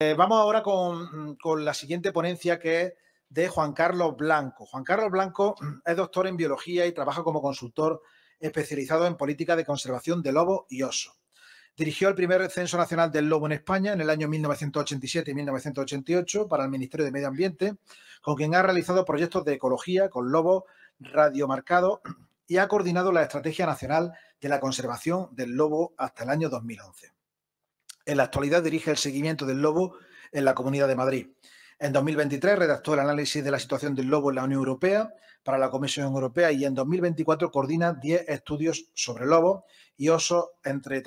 Vamos ahora con la siguiente ponencia, que es de Juan Carlos Blanco. Juan Carlos Blanco es doctor en biología y trabaja como consultor especializado en política de conservación de lobos y osos. Dirigió el primer Censo Nacional del Lobo en España en el año 1987 y 1988 para el Ministerio de Medio Ambiente, con quien ha realizado proyectos de ecología con lobos radiomarcados y ha coordinado la Estrategia Nacional de la Conservación del Lobo hasta el año 2011. En la actualidad dirige el seguimiento del lobo en la Comunidad de Madrid. En 2023 redactó el análisis de la situación del lobo en la Unión Europea para la Comisión Europea y en 2024 coordina 10 estudios sobre lobos y osos entre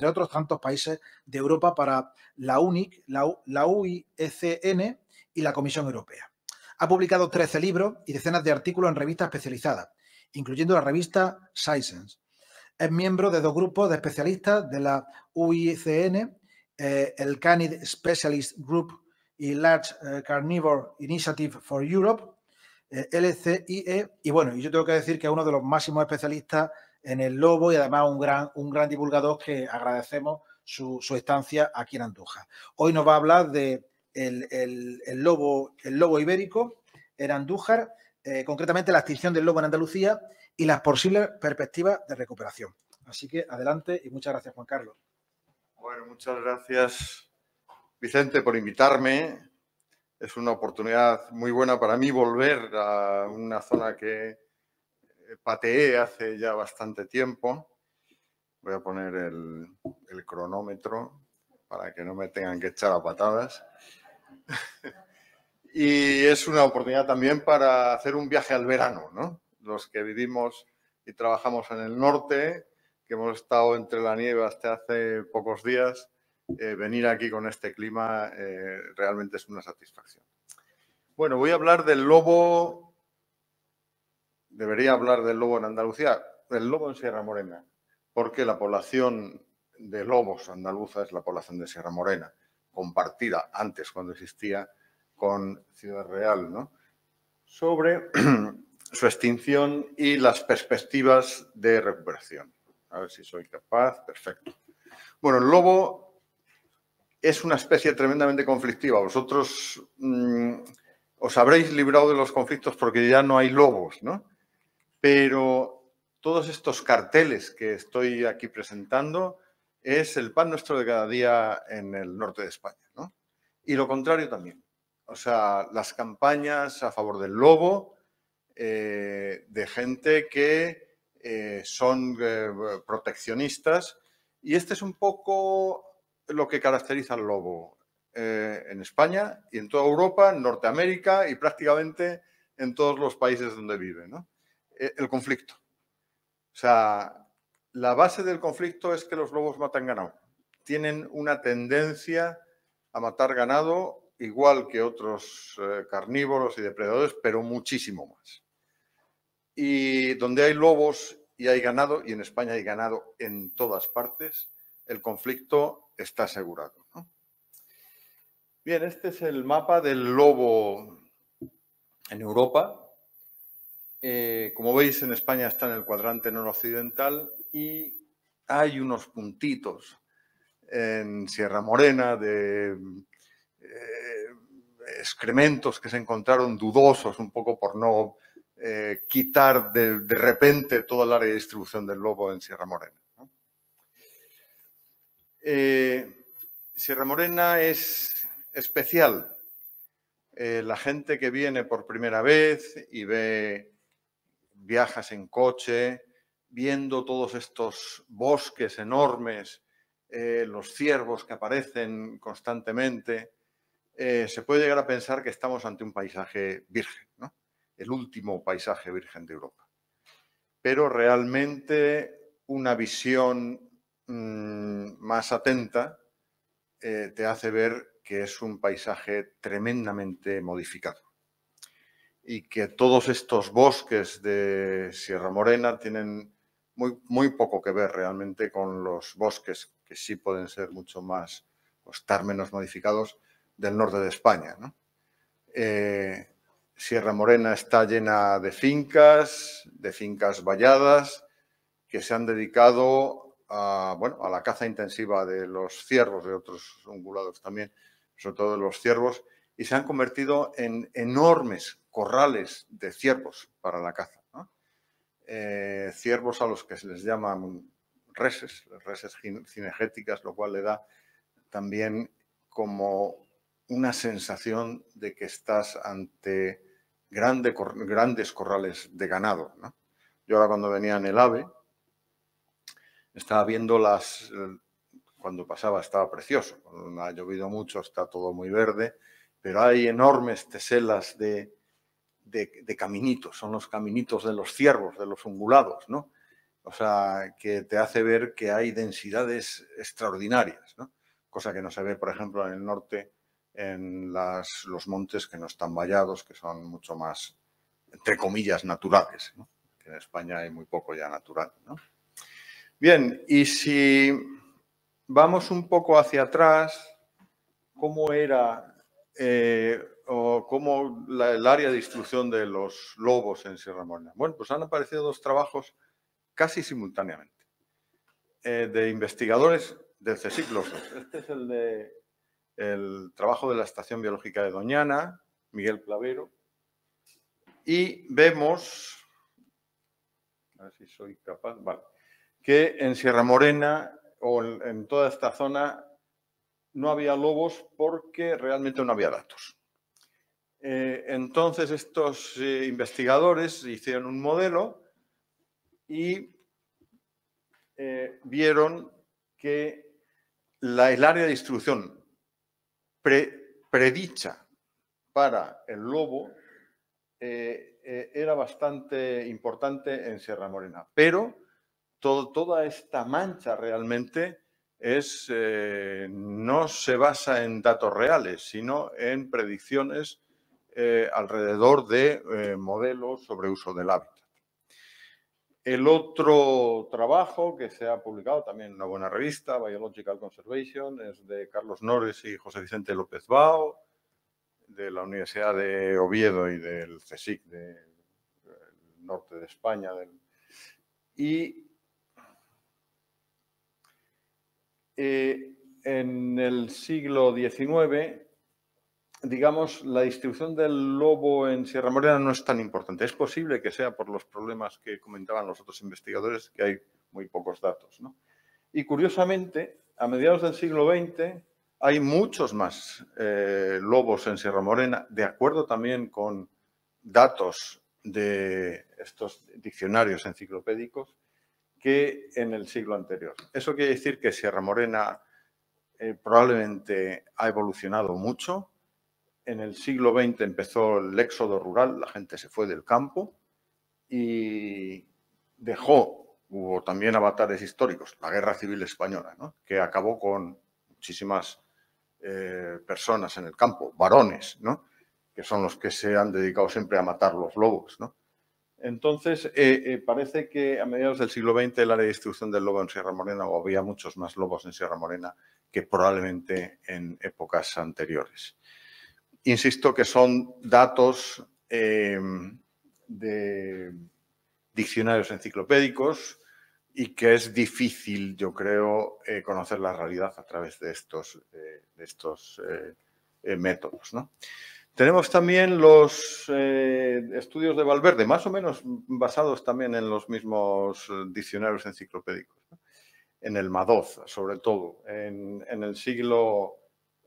otros tantos países de Europa para la UNIC, la UICN y la Comisión Europea. Ha publicado 13 libros y decenas de artículos en revistas especializadas, incluyendo la revista Science. Es miembro de dos grupos de especialistas de la UICN, el Canid Specialist Group y Large Carnivore Initiative for Europe, LCIE, y bueno, yo tengo que decir que es uno de los máximos especialistas en el lobo y además un gran divulgador que agradecemos su estancia aquí en Andújar. Hoy nos va a hablar de el lobo ibérico en Andújar, concretamente la extinción del lobo en Andalucía y las posibles perspectivas de recuperación. Así que adelante y muchas gracias, Juan Carlos. Bueno, muchas gracias, Vicente, por invitarme. Es una oportunidad muy buena para mí volver a una zona que pateé hace ya bastante tiempo. Voy a poner el cronómetro para que no me tengan que echar a patadas. Y es una oportunidad también para hacer un viaje al verano, ¿no? Los que vivimos y trabajamos en el norte, que hemos estado entre la nieve hasta hace pocos días, venir aquí con este clima realmente es una satisfacción. Bueno, voy a hablar del lobo, debería hablar del lobo en Andalucía, del lobo en Sierra Morena, porque la población de lobos andaluza es la población de Sierra Morena, compartida antes cuando existía con Ciudad Real, ¿no? Sobre su extinción y las perspectivas de recuperación. A ver si soy capaz. Perfecto. Bueno, el lobo es una especie tremendamente conflictiva. Vosotros os habréis librado de los conflictos porque ya no hay lobos, ¿no? Pero todos estos carteles que estoy aquí presentando es el pan nuestro de cada día en el norte de España, ¿no? Y lo contrario también. O sea, las campañas a favor del lobo de gente que son proteccionistas, y este es un poco lo que caracteriza al lobo en España y en toda Europa, en Norteamérica y prácticamente en todos los países donde vive, ¿no? El conflicto. O sea, la base del conflicto es que los lobos matan ganado. Tienen una tendencia a matar ganado igual que otros carnívoros y depredadores, pero muchísimo más. Y donde hay lobos y hay ganado, y en España hay ganado en todas partes, el conflicto está asegurado, ¿no? Bien, este es el mapa del lobo en Europa. Como veis, en España está en el cuadrante noroccidental y hay unos puntitos en Sierra Morena de excrementos que se encontraron dudosos, un poco por no quitar de repente toda el área de distribución del lobo en Sierra Morena, ¿no? Sierra Morena es especial. La gente que viene por primera vez y viajas en coche, viendo todos estos bosques enormes, los ciervos que aparecen constantemente, se puede llegar a pensar que estamos ante un paisaje virgen, ¿no? El último paisaje virgen de Europa. Pero realmente una visión más atenta te hace ver que es un paisaje tremendamente modificado y que todos estos bosques de Sierra Morena tienen muy poco que ver realmente con los bosques que sí pueden ser mucho más o estar menos modificados del norte de España, ¿no? Sierra Morena está llena de fincas valladas que se han dedicado a la caza intensiva de los ciervos, de otros ungulados también, sobre todo de los ciervos, y se han convertido en enormes corrales de ciervos para la caza, ¿no? Ciervos a los que se les llaman reses cinegéticas, lo cual le da también como una sensación de que estás ante grandes corrales de ganado, ¿no? Yo ahora cuando venía en el AVE estaba viendo cuando pasaba estaba precioso, cuando ha llovido mucho está todo muy verde, pero hay enormes teselas de caminitos, son los caminitos de los ciervos, de los ungulados, ¿no? O sea, que te hace ver que hay densidades extraordinarias, ¿no? Cosa que no se ve, por ejemplo, en el norte, en los montes que no están vallados, que son mucho más, entre comillas, naturales, ¿no? Que en España hay muy poco ya natural, ¿no? Bien, y si vamos un poco hacia atrás, ¿cómo era o cómo el área de distribución de los lobos en Sierra Morena? Bueno, pues han aparecido dos trabajos casi simultáneamente de investigadores del CSIC, los dos. Este es el trabajo de la Estación Biológica de Doñana, Miguel Clavero, y vemos, a ver si soy capaz, vale, que en Sierra Morena o en toda esta zona no había lobos porque realmente no había datos. Entonces estos investigadores hicieron un modelo y vieron que el área de distribución predicha para el lobo era bastante importante en Sierra Morena, pero toda esta mancha realmente no se basa en datos reales, sino en predicciones alrededor de modelos sobre uso del hábitat. El otro trabajo que se ha publicado también en una buena revista, Biological Conservation, es de Carlos Nores y José Vicente López Bao, de la Universidad de Oviedo y del CSIC del norte de España. Y en el siglo XIX, digamos, la distribución del lobo en Sierra Morena no es tan importante. Es posible que sea por los problemas que comentaban los otros investigadores, que hay muy pocos datos, ¿no? Y curiosamente, a mediados del siglo XX hay muchos más lobos en Sierra Morena, de acuerdo también con datos de estos diccionarios enciclopédicos, que en el siglo anterior. Eso quiere decir que Sierra Morena probablemente ha evolucionado mucho. En el siglo XX empezó el éxodo rural, la gente se fue del campo y hubo también avatares históricos, la Guerra Civil Española, ¿no? Que acabó con muchísimas personas en el campo, varones, ¿no? Que son los que se han dedicado siempre a matar los lobos, ¿no? Entonces, parece que a mediados del siglo XX el área de distribución del lobo en Sierra Morena, o había muchos más lobos en Sierra Morena que probablemente en épocas anteriores. Insisto que son datos de diccionarios enciclopédicos y que es difícil, yo creo, conocer la realidad a través de estos métodos, ¿no? Tenemos también los estudios de Valverde, más o menos basados también en los mismos diccionarios enciclopédicos, ¿no? En el Madoz, sobre todo. En el siglo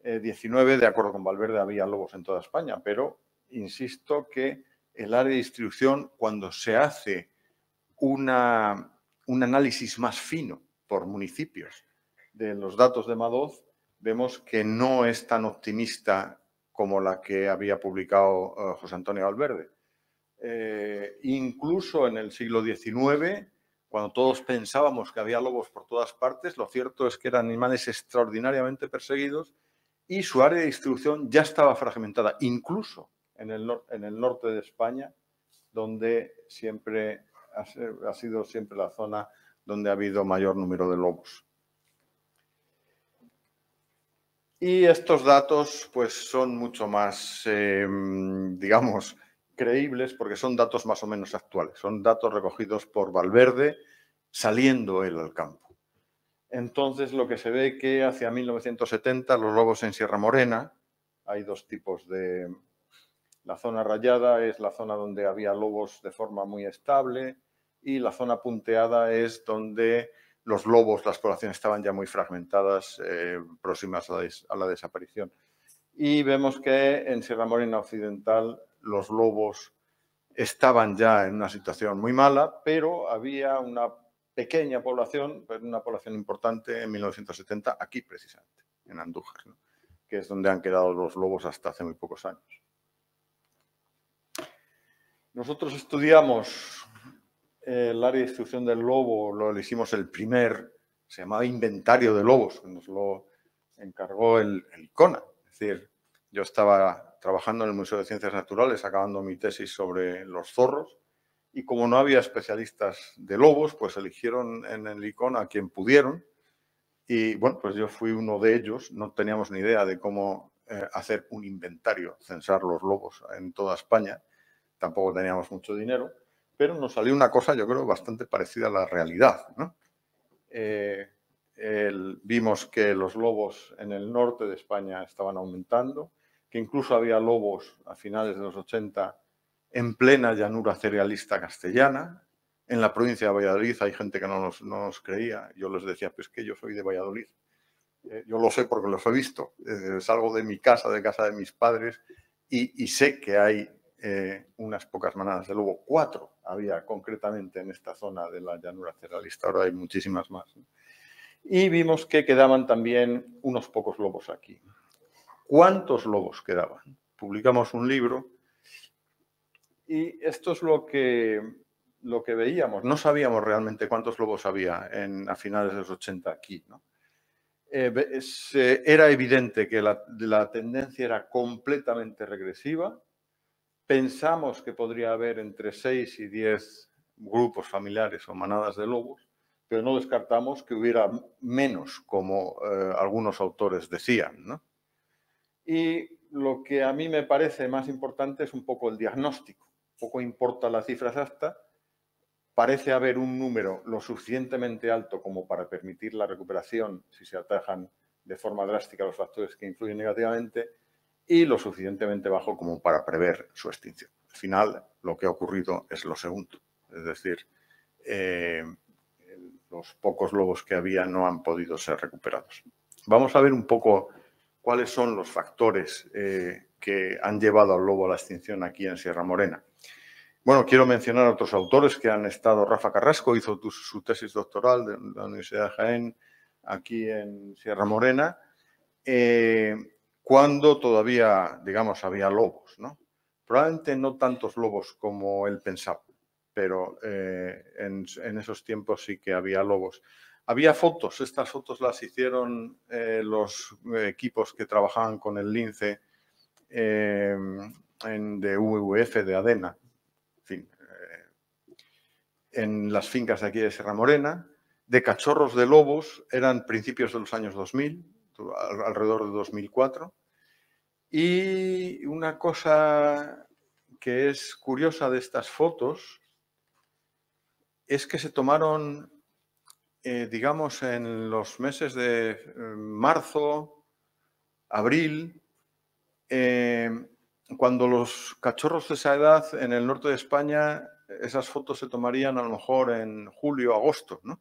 XIX, de acuerdo con Valverde, había lobos en toda España, pero insisto que el área de distribución, cuando se hace un análisis más fino por municipios de los datos de Madoz, vemos que no es tan optimista como la que había publicado José Antonio Valverde. Incluso en el siglo XIX, cuando todos pensábamos que había lobos por todas partes, lo cierto es que eran animales extraordinariamente perseguidos y su área de distribución ya estaba fragmentada, incluso en el norte de España, donde siempre ha sido siempre la zona donde ha habido mayor número de lobos. Y estos datos pues son mucho más, digamos, creíbles porque son datos más o menos actuales. Son datos recogidos por Valverde saliendo él al campo. Entonces lo que se ve que hacia 1970 los lobos en Sierra Morena hay dos tipos de... La zona rayada es la zona donde había lobos de forma muy estable y la zona punteada es donde los lobos, las poblaciones estaban ya muy fragmentadas, próximas a la desaparición. Y vemos que en Sierra Morena Occidental los lobos estaban ya en una situación muy mala, pero había una pequeña población, pero una población importante en 1970, aquí precisamente, en Andújar, ¿no? Que es donde han quedado los lobos hasta hace muy pocos años. Nosotros estudiamos el área de distribución del lobo, lo hicimos el primer, se llamaba inventario de lobos, nos lo encargó el ICONA. Es decir, yo estaba trabajando en el Museo de Ciencias Naturales, acabando mi tesis sobre los zorros, y como no había especialistas de lobos, pues eligieron en el ICONA a quien pudieron, y bueno, pues yo fui uno de ellos. No teníamos ni idea de cómo hacer un inventario, censar los lobos en toda España. Tampoco teníamos mucho dinero, pero nos salió una cosa, yo creo, bastante parecida a la realidad, ¿no? Vimos que los lobos en el norte de España estaban aumentando, que incluso había lobos a finales de los 80 en plena llanura cerealista castellana. En la provincia de Valladolid hay gente que no nos creía. Yo les decía, pues que yo soy de Valladolid. Yo lo sé porque los he visto. Salgo de mi casa, de casa de mis padres, y sé que hay unas pocas manadas de lobo. 4 había concretamente en esta zona de la llanura cerealista. Ahora hay muchísimas más, ¿no? Y vimos que quedaban también unos pocos lobos aquí. ¿Cuántos lobos quedaban? Publicamos un libro y esto es lo que veíamos. No sabíamos realmente cuántos lobos había a finales de los 80 aquí, ¿no? Era evidente que la tendencia era completamente regresiva. Pensamos que podría haber entre 6 y 10 grupos familiares o manadas de lobos, pero no descartamos que hubiera menos, como algunos autores decían, ¿no? Y lo que a mí me parece más importante es un poco el diagnóstico. Poco importa la cifra exacta, parece haber un número lo suficientemente alto como para permitir la recuperación si se atajan de forma drástica los factores que influyen negativamente, y lo suficientemente bajo como para prever su extinción. Al final, lo que ha ocurrido es lo segundo. Es decir, los pocos lobos que había no han podido ser recuperados. Vamos a ver un poco cuáles son los factores que han llevado al lobo a la extinción aquí en Sierra Morena. Bueno, quiero mencionar a otros autores que han estado. Rafa Carrasco hizo su tesis doctoral de la Universidad de Jaén aquí en Sierra Morena, cuando todavía, digamos, había lobos, ¿no? Probablemente no tantos lobos como él pensaba, pero en esos tiempos sí que había lobos. Había fotos, estas fotos las hicieron los equipos que trabajaban con el lince de WWF de ADENA, en fin, en las fincas de aquí de Sierra Morena, de cachorros de lobos, eran principios de los años 2000, alrededor de 2004. Y una cosa que es curiosa de estas fotos es que se tomaron, digamos, en los meses de marzo, abril, cuando los cachorros de esa edad en el norte de España, esas fotos se tomarían a lo mejor en julio, agosto, ¿no?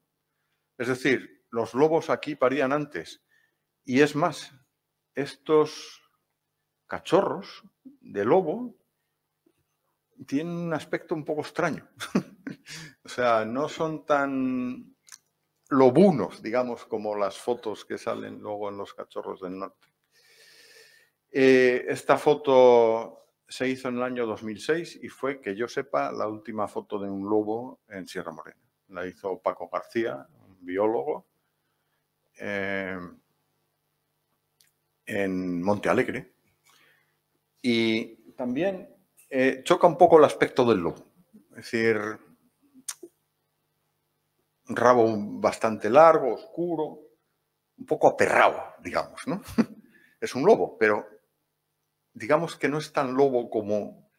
Es decir, los lobos aquí parían antes. Y es más, estos cachorros de lobo tienen un aspecto un poco extraño. O sea, no son tan lobunos, digamos, como las fotos que salen luego en los cachorros del norte. Esta foto se hizo en el año 2006 y fue, que yo sepa, la última foto de un lobo en Sierra Morena. La hizo Paco García, un biólogo, en Monte Alegre. Y también choca un poco el aspecto del lobo. Es decir, un rabo bastante largo, oscuro, un poco aperrado, digamos, ¿no? Es un lobo, pero digamos que no es tan lobo como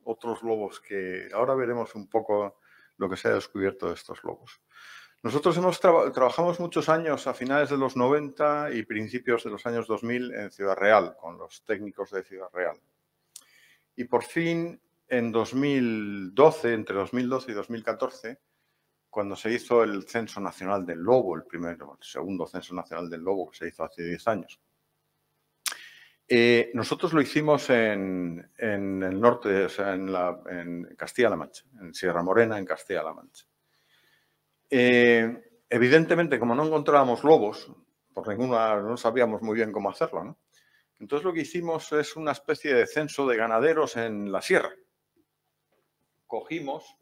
otros lobos que ahora veremos un poco lo que se ha descubierto de estos lobos. Nosotros trabajamos muchos años a finales de los 90 y principios de los años 2000 en Ciudad Real, con los técnicos de Ciudad Real. Y por fin, en 2012, entre 2012 y 2014, cuando se hizo el Censo Nacional del Lobo, el segundo Censo Nacional del Lobo que se hizo hace 10 años, nosotros lo hicimos en el norte, o sea, en Castilla-La Mancha, en Sierra Morena, en Castilla-La Mancha. Evidentemente, como no encontrábamos lobos, por ninguna, no sabíamos muy bien cómo hacerlo, ¿no? Entonces lo que hicimos es una especie de censo de ganaderos en la sierra. Cogimos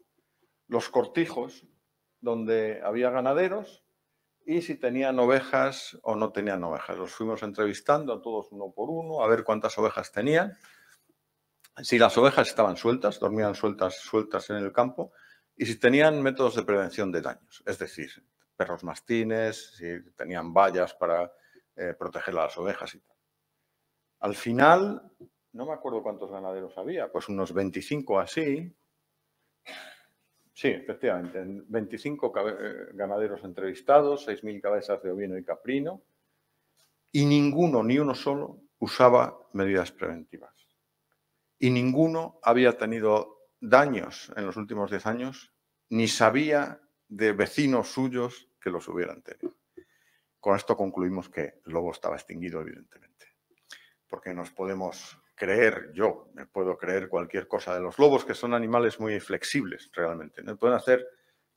los cortijos donde había ganaderos y si tenían ovejas o no tenían ovejas. Los fuimos entrevistando a todos uno por uno, a ver cuántas ovejas tenían. Si las ovejas estaban sueltas, dormían sueltas en el campo, y si tenían métodos de prevención de daños, es decir, perros mastines, si tenían vallas para proteger a las ovejas y tal. Al final, no me acuerdo cuántos ganaderos había, pues unos 25 así. Sí, efectivamente, 25 ganaderos entrevistados, 6.000 cabezas de ovino y caprino, y ninguno, ni uno solo, usaba medidas preventivas. Y ninguno había tenido daños en los últimos 10 años, ni sabía de vecinos suyos que los hubieran tenido. Con esto concluimos que el lobo estaba extinguido, evidentemente. Porque nos podemos creer, yo me puedo creer cualquier cosa de los lobos, que son animales muy flexibles realmente, ¿no? Pueden hacer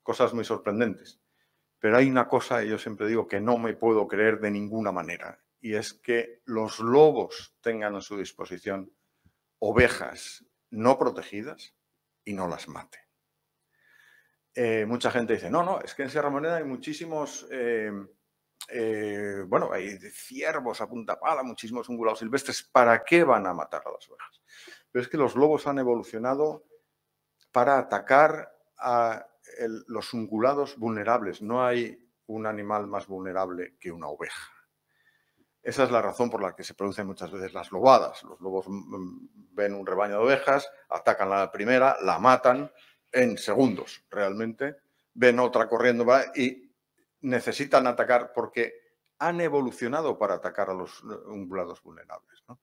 cosas muy sorprendentes. Pero hay una cosa, y yo siempre digo que no me puedo creer de ninguna manera, y es que los lobos tengan a su disposición ovejas no protegidas y no las maten. Mucha gente dice, no, es que en Sierra Morena hay muchísimos... bueno, hay ciervos a punta pala, muchísimos ungulados silvestres. ¿Para qué van a matar a las ovejas? Pero es que los lobos han evolucionado para atacar a los ungulados vulnerables. No hay un animal más vulnerable que una oveja. Esa es la razón por la que se producen muchas veces las lobadas. Los lobos ven un rebaño de ovejas, atacan a la primera, la matan en segundos realmente, ven otra corriendo y necesitan atacar porque han evolucionado para atacar a los ungulados vulnerables, ¿no?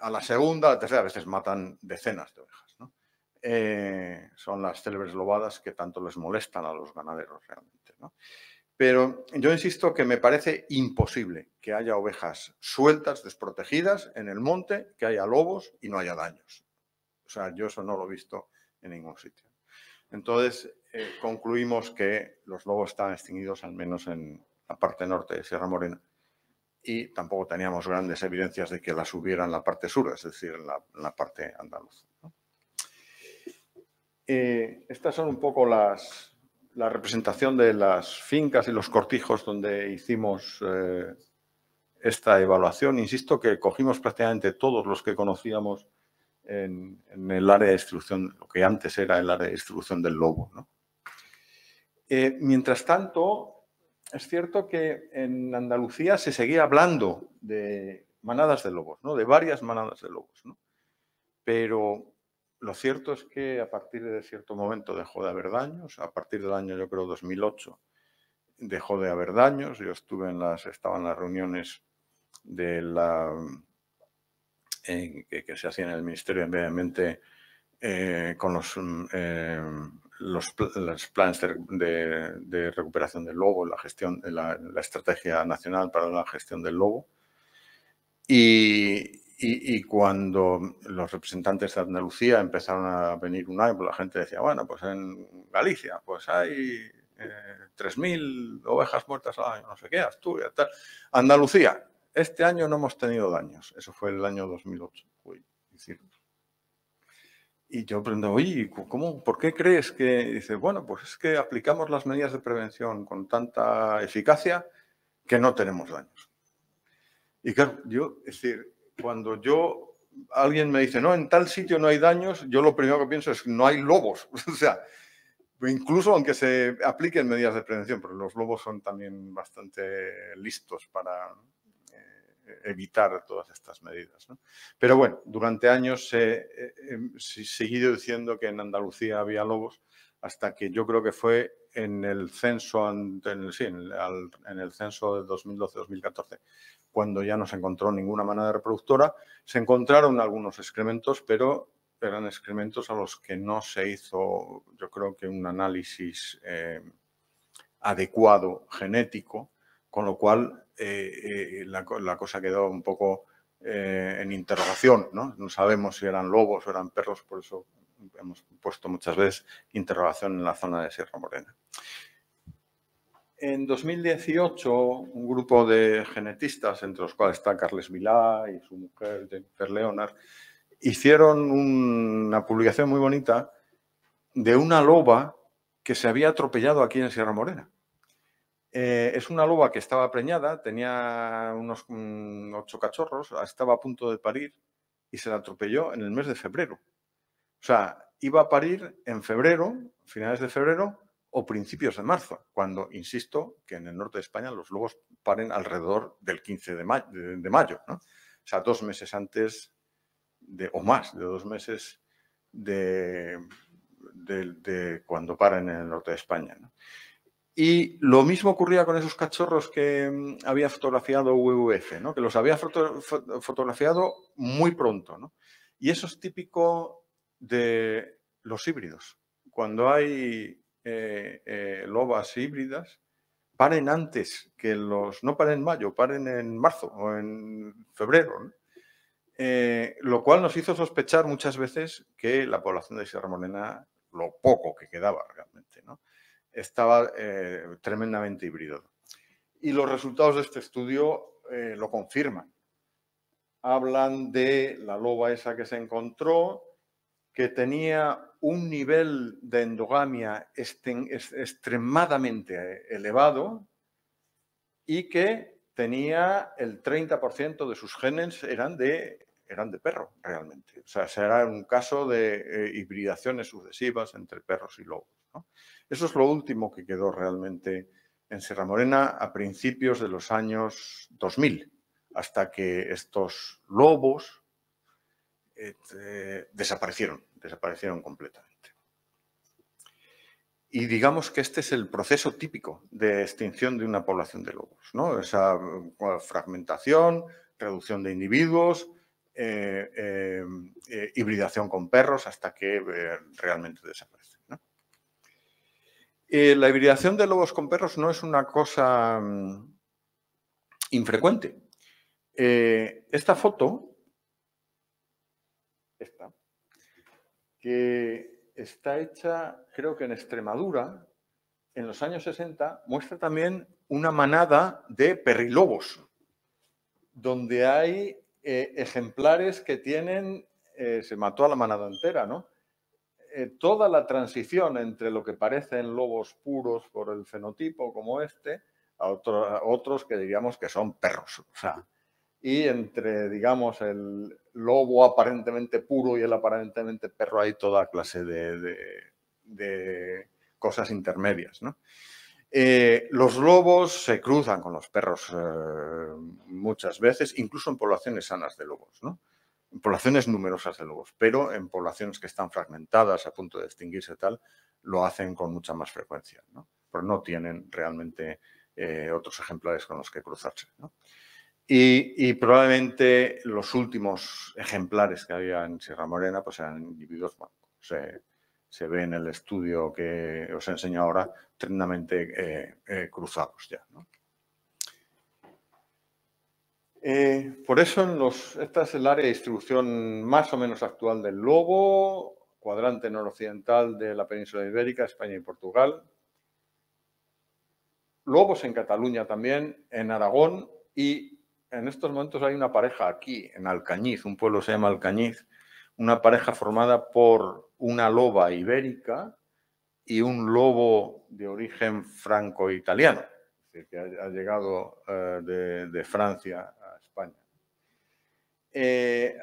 A la segunda, a la tercera, a veces matan decenas de ovejas, ¿no? Son las célebres lobadas que tanto les molestan a los ganaderos realmente, ¿no? Pero yo insisto que me parece imposible que haya ovejas sueltas, desprotegidas en el monte, que haya lobos y no haya daños. O sea, yo eso no lo he visto en ningún sitio. Entonces, concluimos que los lobos estaban extinguidos, al menos en la parte norte de Sierra Morena, y tampoco teníamos grandes evidencias de que las hubiera en la parte sur, es decir, en la parte andaluza, ¿no? Estas son un poco la representación de las fincas y los cortijos donde hicimos esta evaluación. Insisto que cogimos prácticamente todos los que conocíamos en el área de distribución, lo que antes era el área de distribución del lobo, ¿no? Mientras tanto, es cierto que en Andalucía se seguía hablando de manadas de lobos, ¿no? De varias manadas de lobos, ¿no? Pero lo cierto es que a partir de cierto momento dejó de haber daños. A partir del año, yo creo, 2008, dejó de haber daños. Yo estaba en las reuniones de que se hacían en el Ministerio de Medio Ambiente con los planes de recuperación del lobo, la gestión, la estrategia nacional para la gestión del lobo. Y cuando los representantes de Andalucía empezaron a venir un año, pues la gente decía, bueno, pues en Galicia pues hay 3.000 ovejas muertas al año, no sé qué, Asturias, tal. Andalucía, este año no hemos tenido daños. Eso fue el año 2008. Y yo pregunto, oye, ¿por qué crees que...? Dice, bueno, pues es que aplicamos las medidas de prevención con tanta eficacia que no tenemos daños. Y claro, es decir, cuando alguien me dice, no, en tal sitio no hay daños, yo lo primero que pienso es que no hay lobos. O sea, incluso aunque se apliquen medidas de prevención, pero los lobos son también bastante listos para evitar todas estas medidas, ¿no? Pero bueno, durante años se seguido diciendo que en Andalucía había lobos, hasta que yo creo que fue en el censo, en el censo de 2012-2014, cuando ya no se encontró ninguna manada reproductora, se encontraron algunos excrementos, pero eran excrementos a los que no se hizo, yo creo que un análisis adecuado genético, con lo cual la cosa quedó un poco en interrogación, ¿no? No sabemos si eran lobos o eran perros, por eso hemos puesto muchas veces interrogación en la zona de Sierra Morena. En 2018, un grupo de genetistas, entre los cuales está Carles Vilá y su mujer Jennifer Leonard, hicieron una publicación muy bonita de una loba que se había atropellado aquí en Sierra Morena. Es una loba que estaba preñada, tenía unos 8 cachorros, estaba a punto de parir y se la atropelló en el mes de febrero. O sea, iba a parir en febrero, finales de febrero o principios de marzo, cuando, insisto, que en el norte de España los lobos paren alrededor del 15 de mayo, ¿no? O sea, 2 meses antes o más de 2 meses de cuando paran en el norte de España, ¿no? Y lo mismo ocurría con esos cachorros que había fotografiado WWF, ¿no? Que los había fotografiado muy pronto, ¿no? Y eso es típico de los híbridos. Cuando hay lobas híbridas, paren antes que no paren en mayo, paren en marzo o en febrero, ¿no? Lo cual nos hizo sospechar muchas veces que la población de Sierra Morena, lo poco que quedaba realmente, ¿no?, estaba tremendamente híbrido. Y los resultados de este estudio lo confirman. Hablan de la loba esa que se encontró, que tenía un nivel de endogamia extremadamente elevado y que tenía el 30% de sus genes eran de perro, realmente. O sea, será un caso de hibridaciones sucesivas entre perros y lobos, ¿no? Eso es lo último que quedó realmente en Sierra Morena a principios de los años 2000, hasta que estos lobos desaparecieron completamente. Y digamos que este es el proceso típico de extinción de una población de lobos, ¿no? Esa fragmentación, reducción de individuos, hibridación con perros hasta que realmente desaparecen, ¿no? La hibridación de lobos con perros no es una cosa infrecuente. Esta foto, que está hecha, creo que en Extremadura, en los años 60, muestra también una manada de perrilobos, donde hay ejemplares que tienen, se mató a la manada entera, ¿no? Toda la transición entre lo que parecen lobos puros por el fenotipo como este, a otros que diríamos que son perros, o sea, y entre, digamos, el lobo aparentemente puro y el aparentemente perro hay toda clase de cosas intermedias, ¿no? Los lobos se cruzan con los perros muchas veces, incluso en poblaciones sanas de lobos, ¿no? En poblaciones numerosas de lobos, pero en poblaciones que están fragmentadas, a punto de extinguirse tal, lo hacen con mucha más frecuencia, ¿no? Pero no tienen realmente otros ejemplares con los que cruzarse, ¿no? Y probablemente los últimos ejemplares que había en Sierra Morena pues eran individuos, bueno, se ve en el estudio que os enseño ahora, tremendamente cruzados ya, ¿no? Por eso esta es el área de distribución más o menos actual del lobo, cuadrante noroccidental de la península ibérica, España y Portugal. Lobos en Cataluña también, en Aragón, y en estos momentos hay una pareja aquí, en Alcañiz, un pueblo se llama Alcañiz, una pareja formada por una loba ibérica y un lobo de origen franco-italiano, es decir, que ha llegado de Francia a España.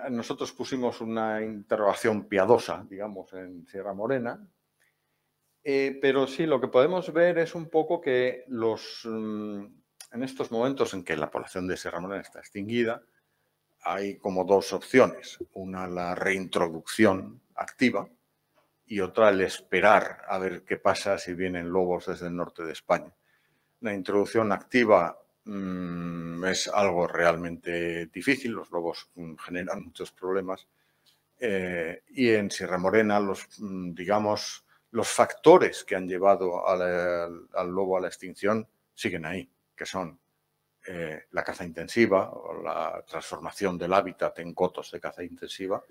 Nosotros pusimos una interrogación piadosa, digamos, en Sierra Morena, pero sí, lo que podemos ver es un poco que en estos momentos en que la población de Sierra Morena está extinguida, hay como 2 opciones. Una, la reintroducción activa, y otra el esperar a ver qué pasa si vienen lobos desde el norte de España. La introducción activa es algo realmente difícil, los lobos generan muchos problemas y en Sierra Morena digamos, los factores que han llevado al lobo a la extinción siguen ahí, que son la caza intensiva o la transformación del hábitat en cotos de caza intensiva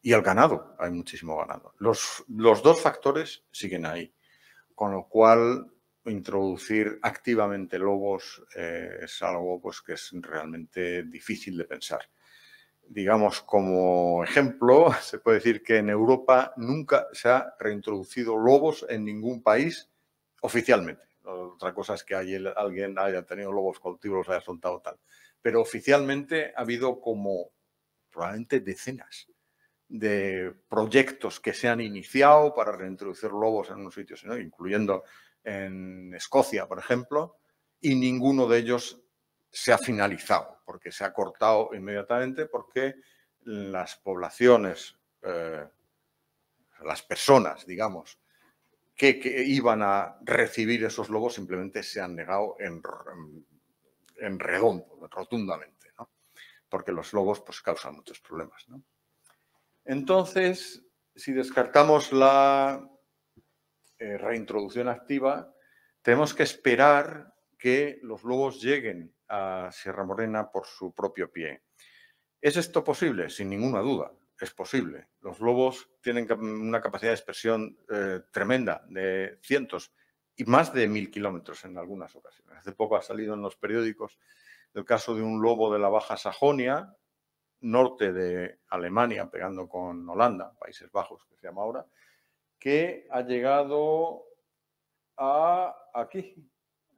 y el ganado, hay muchísimo ganado. Los dos factores siguen ahí, con lo cual introducir activamente lobos es algo pues, que es realmente difícil de pensar. Digamos, como ejemplo, se puede decir que en Europa nunca se ha reintroducido lobos en ningún país oficialmente. Otra cosa es que alguien haya tenido lobos cautivos, los haya soltado tal. Pero oficialmente ha habido como probablemente decenas de proyectos que se han iniciado para reintroducir lobos en unos sitios, ¿no? Incluyendo en Escocia, por ejemplo, y ninguno de ellos se ha finalizado, porque se ha cortado inmediatamente, porque las poblaciones, las personas, digamos, que iban a recibir esos lobos simplemente se han negado en redondo, rotundamente, ¿no? Porque los lobos pues, causan muchos problemas, ¿no? Entonces, si descartamos la reintroducción activa, tenemos que esperar que los lobos lleguen a Sierra Morena por su propio pie. ¿Es esto posible? Sin ninguna duda, es posible. Los lobos tienen una capacidad de expresión tremenda, de cientos y más de 1000 kilómetros en algunas ocasiones. Hace poco ha salido en los periódicos el caso de un lobo de la Baja Sajonia, norte de Alemania, pegando con Holanda, Países Bajos, que se llama ahora, que ha llegado a aquí,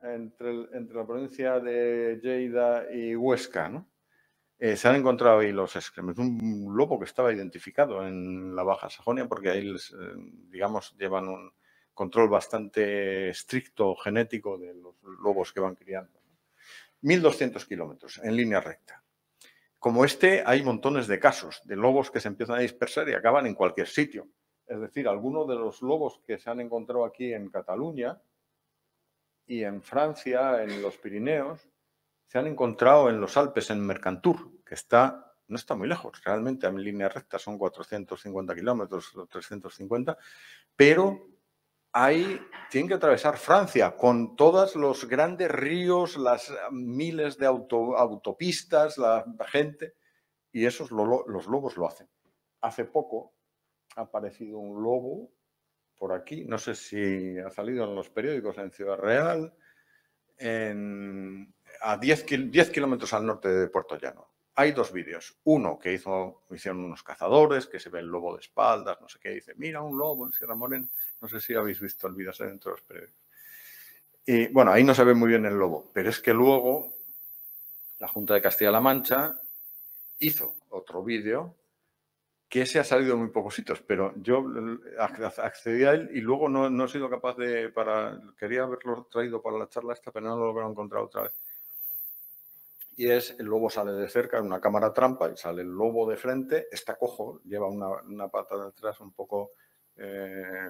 entre la provincia de Lleida y Huesca, ¿no? Se han encontrado ahí los excrementos. Un lobo que estaba identificado en la Baja Sajonia porque ahí, digamos, llevan un control bastante estricto genético de los lobos que van criando. 1200 kilómetros en línea recta. Como este, hay montones de casos de lobos que se empiezan a dispersar y acaban en cualquier sitio. Es decir, algunos de los lobos que se han encontrado aquí en Cataluña y en Francia, en los Pirineos, se han encontrado en los Alpes, en Mercantour, que no está muy lejos, realmente en línea recta son 450 kilómetros o 350, pero ahí tienen que atravesar Francia con todos los grandes ríos, las miles de autopistas, la gente, y esos los lobos lo hacen. Hace poco ha aparecido un lobo por aquí, no sé si ha salido en los periódicos en Ciudad Real, a 10 kilómetros al norte de Puerto Llano. Hay dos vídeos. Uno que hicieron unos cazadores, que se ve el lobo de espaldas, no sé qué, dice, mira un lobo en Sierra Morena. No sé si habéis visto el vídeo entre los periódicos. Y bueno, ahí no se ve muy bien el lobo, pero es que luego la Junta de Castilla-La Mancha hizo otro vídeo que ese ha salido en muy pocos sitios, pero yo accedí a él y luego no he sido capaz quería haberlo traído para la charla esta, pero no lo he encontrado otra vez. Y el lobo sale de cerca en una cámara trampa y sale el lobo de frente, está cojo, lleva una pata de atrás un poco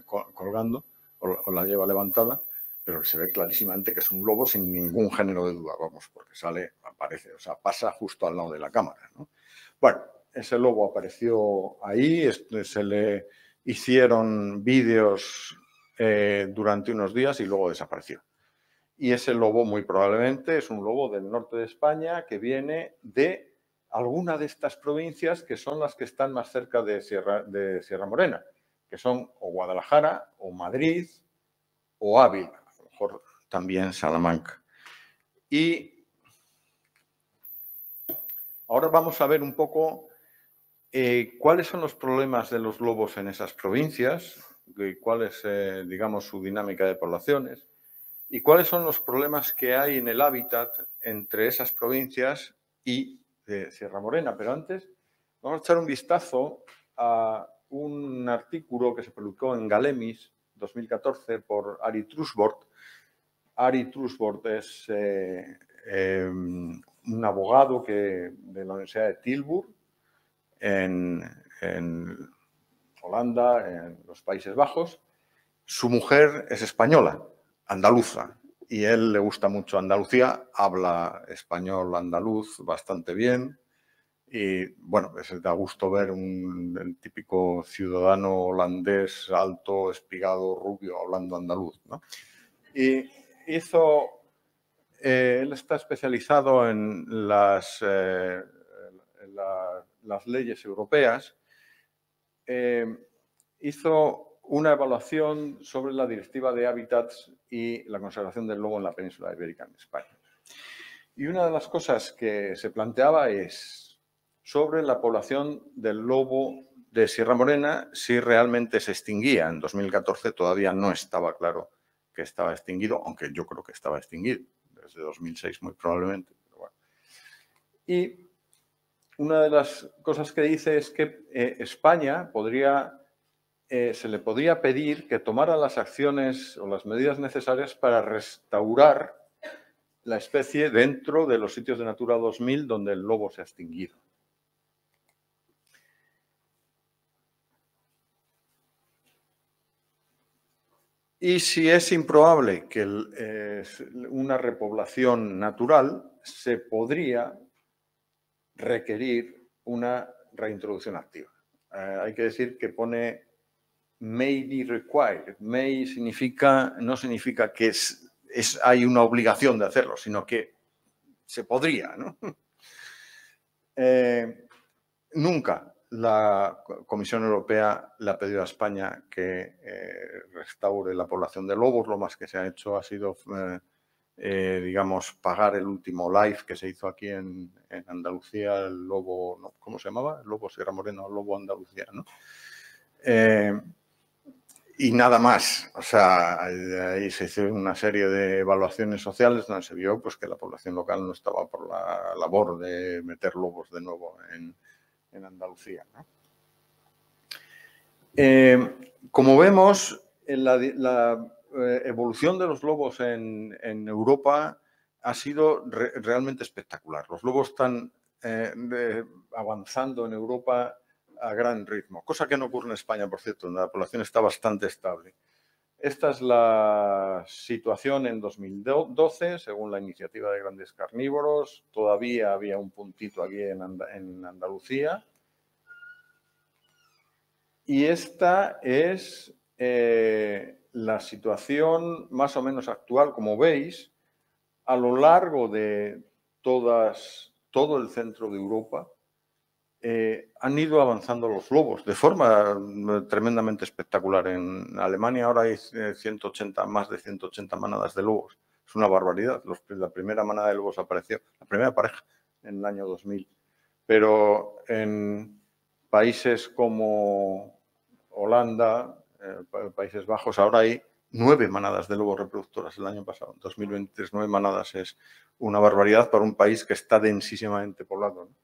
colgando o la lleva levantada, pero se ve clarísimamente que es un lobo sin ningún género de duda, vamos, porque aparece, o sea, pasa justo al lado de la cámara, ¿no? Bueno, ese lobo apareció ahí, se le hicieron vídeos durante unos días y luego desapareció. Y ese lobo muy probablemente es un lobo del norte de España que viene de alguna de estas provincias que son las que están más cerca de Sierra Morena, que son o Guadalajara, o Madrid, o Ávila, a lo mejor también Salamanca. Y ahora vamos a ver un poco cuáles son los problemas de los lobos en esas provincias, cuál es, digamos, su dinámica de poblaciones. ¿Y cuáles son los problemas que hay en el hábitat entre esas provincias y Sierra Morena? Pero antes vamos a echar un vistazo a un artículo que se publicó en Galemis 2014 por Ari Trusvort. Ari Trusvort es un abogado de la Universidad de Tilburg en Holanda, en los Países Bajos. Su mujer es española, andaluza, y a él le gusta mucho Andalucía, habla español andaluz bastante bien. Y bueno, da gusto ver el típico ciudadano holandés alto, espigado, rubio, hablando andaluz, ¿no? Y él está especializado en las leyes europeas. Hizo una evaluación sobre la Directiva de Hábitats y la conservación del lobo en la península ibérica, en España. Y una de las cosas que se planteaba es sobre la población del lobo de Sierra Morena, si realmente se extinguía. En 2014 todavía no estaba claro que estaba extinguido, aunque yo creo que estaba extinguido, desde 2006 muy probablemente. Pero bueno. Y una de las cosas que dice es que España se le podría pedir que tomara las acciones o las medidas necesarias para restaurar la especie dentro de los sitios de Natura 2000 donde el lobo se ha extinguido. Y si es improbable que una repoblación natural, se podría requerir una reintroducción activa. Hay que decir que pone may be required. May no significa que hay una obligación de hacerlo, sino que se podría, ¿no? Nunca la Comisión Europea le ha pedido a España que restaure la población de lobos. Lo más que se ha hecho ha sido, digamos, pagar el último live que se hizo aquí en Andalucía, el lobo, ¿no? ¿Cómo se llamaba? El lobo Sierra Morena, el lobo Andalucía, ¿no? Y nada más. O sea, ahí se hizo una serie de evaluaciones sociales donde se vio pues, que la población local no estaba por la labor de meter lobos de nuevo en Andalucía, ¿no? Como vemos, la evolución de los lobos en Europa ha sido realmente espectacular. Los lobos están avanzando en Europa a gran ritmo, cosa que no ocurre en España, por cierto, donde la población está bastante estable. Esta es la situación en 2012, según la iniciativa de grandes carnívoros. Todavía había un puntito aquí en Andalucía. Y esta es la situación más o menos actual, como veis, a lo largo de todo el centro de Europa. Han ido avanzando los lobos de forma tremendamente espectacular. En Alemania ahora hay más de 180 manadas de lobos. Es una barbaridad. La primera manada de lobos apareció, la primera pareja, en el año 2000. Pero en países como Holanda, Países Bajos, ahora hay 9 manadas de lobos reproductoras el año pasado. En 2023, 9 manadas es una barbaridad para un país que está densísimamente poblado, ¿no?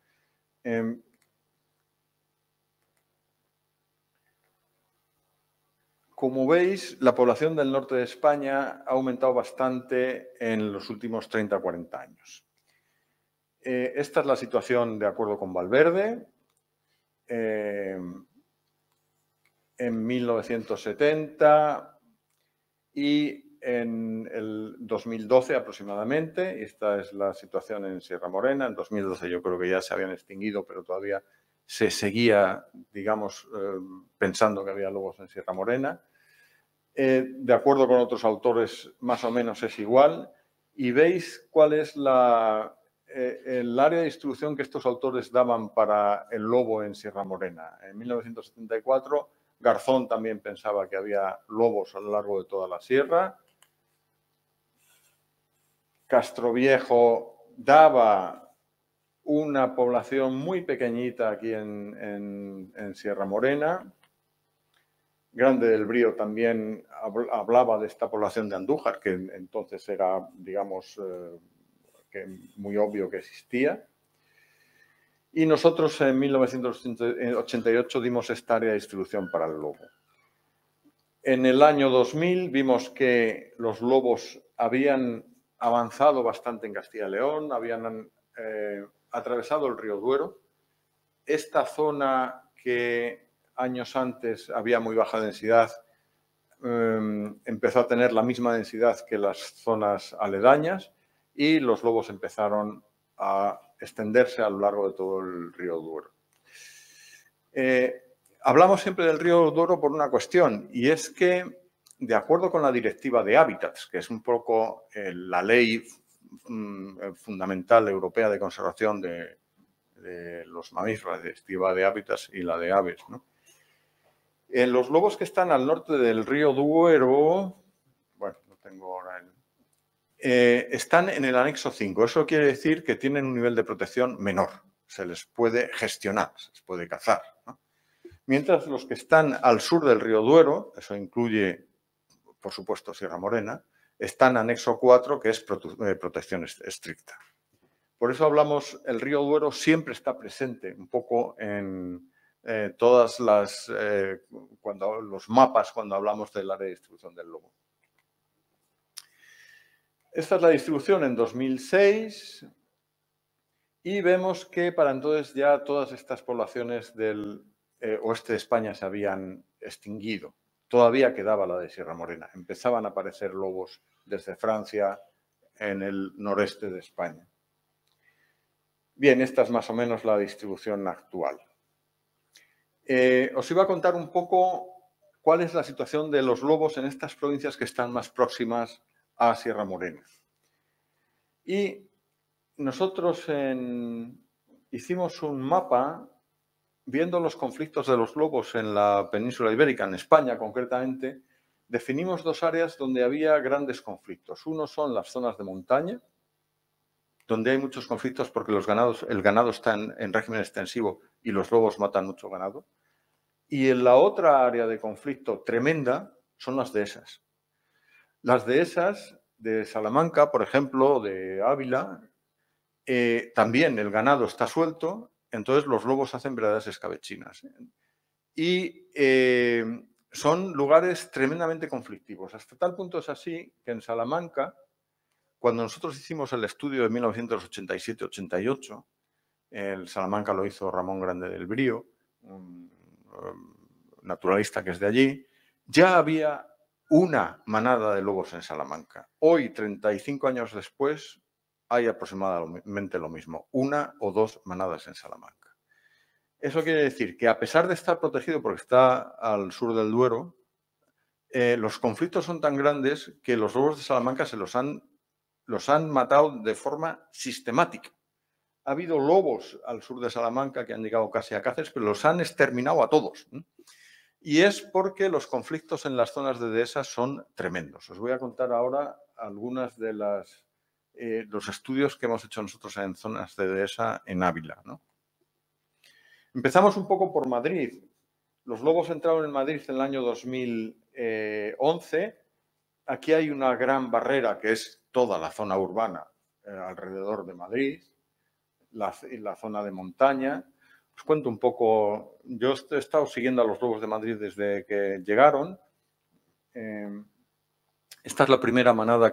Como veis, la población del norte de España ha aumentado bastante en los últimos 30 o 40 años. Esta es la situación de acuerdo con Valverde. En 1970 y en el 2012 aproximadamente. Esta es la situación en Sierra Morena. En 2012 yo creo que ya se habían extinguido, pero todavía se seguía, digamos, pensando que había lobos en Sierra Morena. De acuerdo con otros autores, más o menos es igual. Y veis cuál es el área de distribución que estos autores daban para el lobo en Sierra Morena. En 1974, Garzón también pensaba que había lobos a lo largo de toda la sierra. Castroviejo daba una población muy pequeñita aquí en Sierra Morena. Grande del Brío también hablaba de esta población de Andújar, que entonces era, digamos, muy obvio que existía. Y nosotros en 1988 dimos esta área de distribución para el lobo. En el año 2000 vimos que los lobos habían avanzado bastante en Castilla y León, habían atravesado el río Duero. Esta zona que años antes había muy baja densidad, empezó a tener la misma densidad que las zonas aledañas y los lobos empezaron a extenderse a lo largo de todo el río Duero. Hablamos siempre del río Duero por una cuestión, y es que, de acuerdo con la Directiva de Hábitats, que es un poco la ley fundamental europea de conservación de los mamíferos, la Directiva de Hábitats y la de aves, ¿no? Los lobos que están al norte del río Duero, bueno, no tengo ahora están en el anexo 5. Eso quiere decir que tienen un nivel de protección menor. Se les puede gestionar, se les puede cazar, ¿no? Mientras los que están al sur del río Duero, eso incluye, por supuesto, Sierra Morena, están en anexo 4, que es protección estricta. Por eso hablamos, el río Duero siempre está presente un poco en todas las, los mapas cuando hablamos del área de distribución del lobo. Esta es la distribución en 2006 y vemos que para entonces ya todas estas poblaciones del oeste de España se habían extinguido. Todavía quedaba la de Sierra Morena. Empezaban a aparecer lobos desde Francia en el noreste de España. Bien, esta es más o menos la distribución actual. Os iba a contar un poco cuál es la situación de los lobos en estas provincias que están más próximas a Sierra Morena. Y nosotros hicimos un mapa viendo los conflictos de los lobos en la península ibérica, en España concretamente. Definimos dos áreas donde había grandes conflictos. Uno son las zonas de montaña, donde hay muchos conflictos porque el ganado está en régimen extensivo y los lobos matan mucho ganado. Y en la otra área de conflicto tremenda son las dehesas. Las dehesas de Salamanca, por ejemplo, de Ávila, también el ganado está suelto, entonces los lobos hacen verdaderas escabechinas. Y son lugares tremendamente conflictivos. Hasta tal punto es así que en Salamanca, cuando nosotros hicimos el estudio de 1987-88, el Salamanca lo hizo Ramón Grande del Brío, un naturalista que es de allí, ya había una manada de lobos en Salamanca. Hoy, 35 años después, hay aproximadamente lo mismo, una o dos manadas en Salamanca. Eso quiere decir que a pesar de estar protegido porque está al sur del Duero, los conflictos son tan grandes que los lobos de Salamanca los han matado de forma sistemática. Ha habido lobos al sur de Salamanca que han llegado casi a Cáceres, pero los han exterminado a todos. Y es porque los conflictos en las zonas de dehesas son tremendos. Os voy a contar ahora algunas de los estudios que hemos hecho nosotros en zonas de dehesa en Ávila, ¿no? Empezamos un poco por Madrid. Los lobos entraron en Madrid en el año 2011. Aquí hay una gran barrera que es toda la zona urbana alrededor de Madrid, la zona de montaña. Os cuento un poco. Yo he estado siguiendo a los lobos de Madrid desde que llegaron. Esta es la primera manada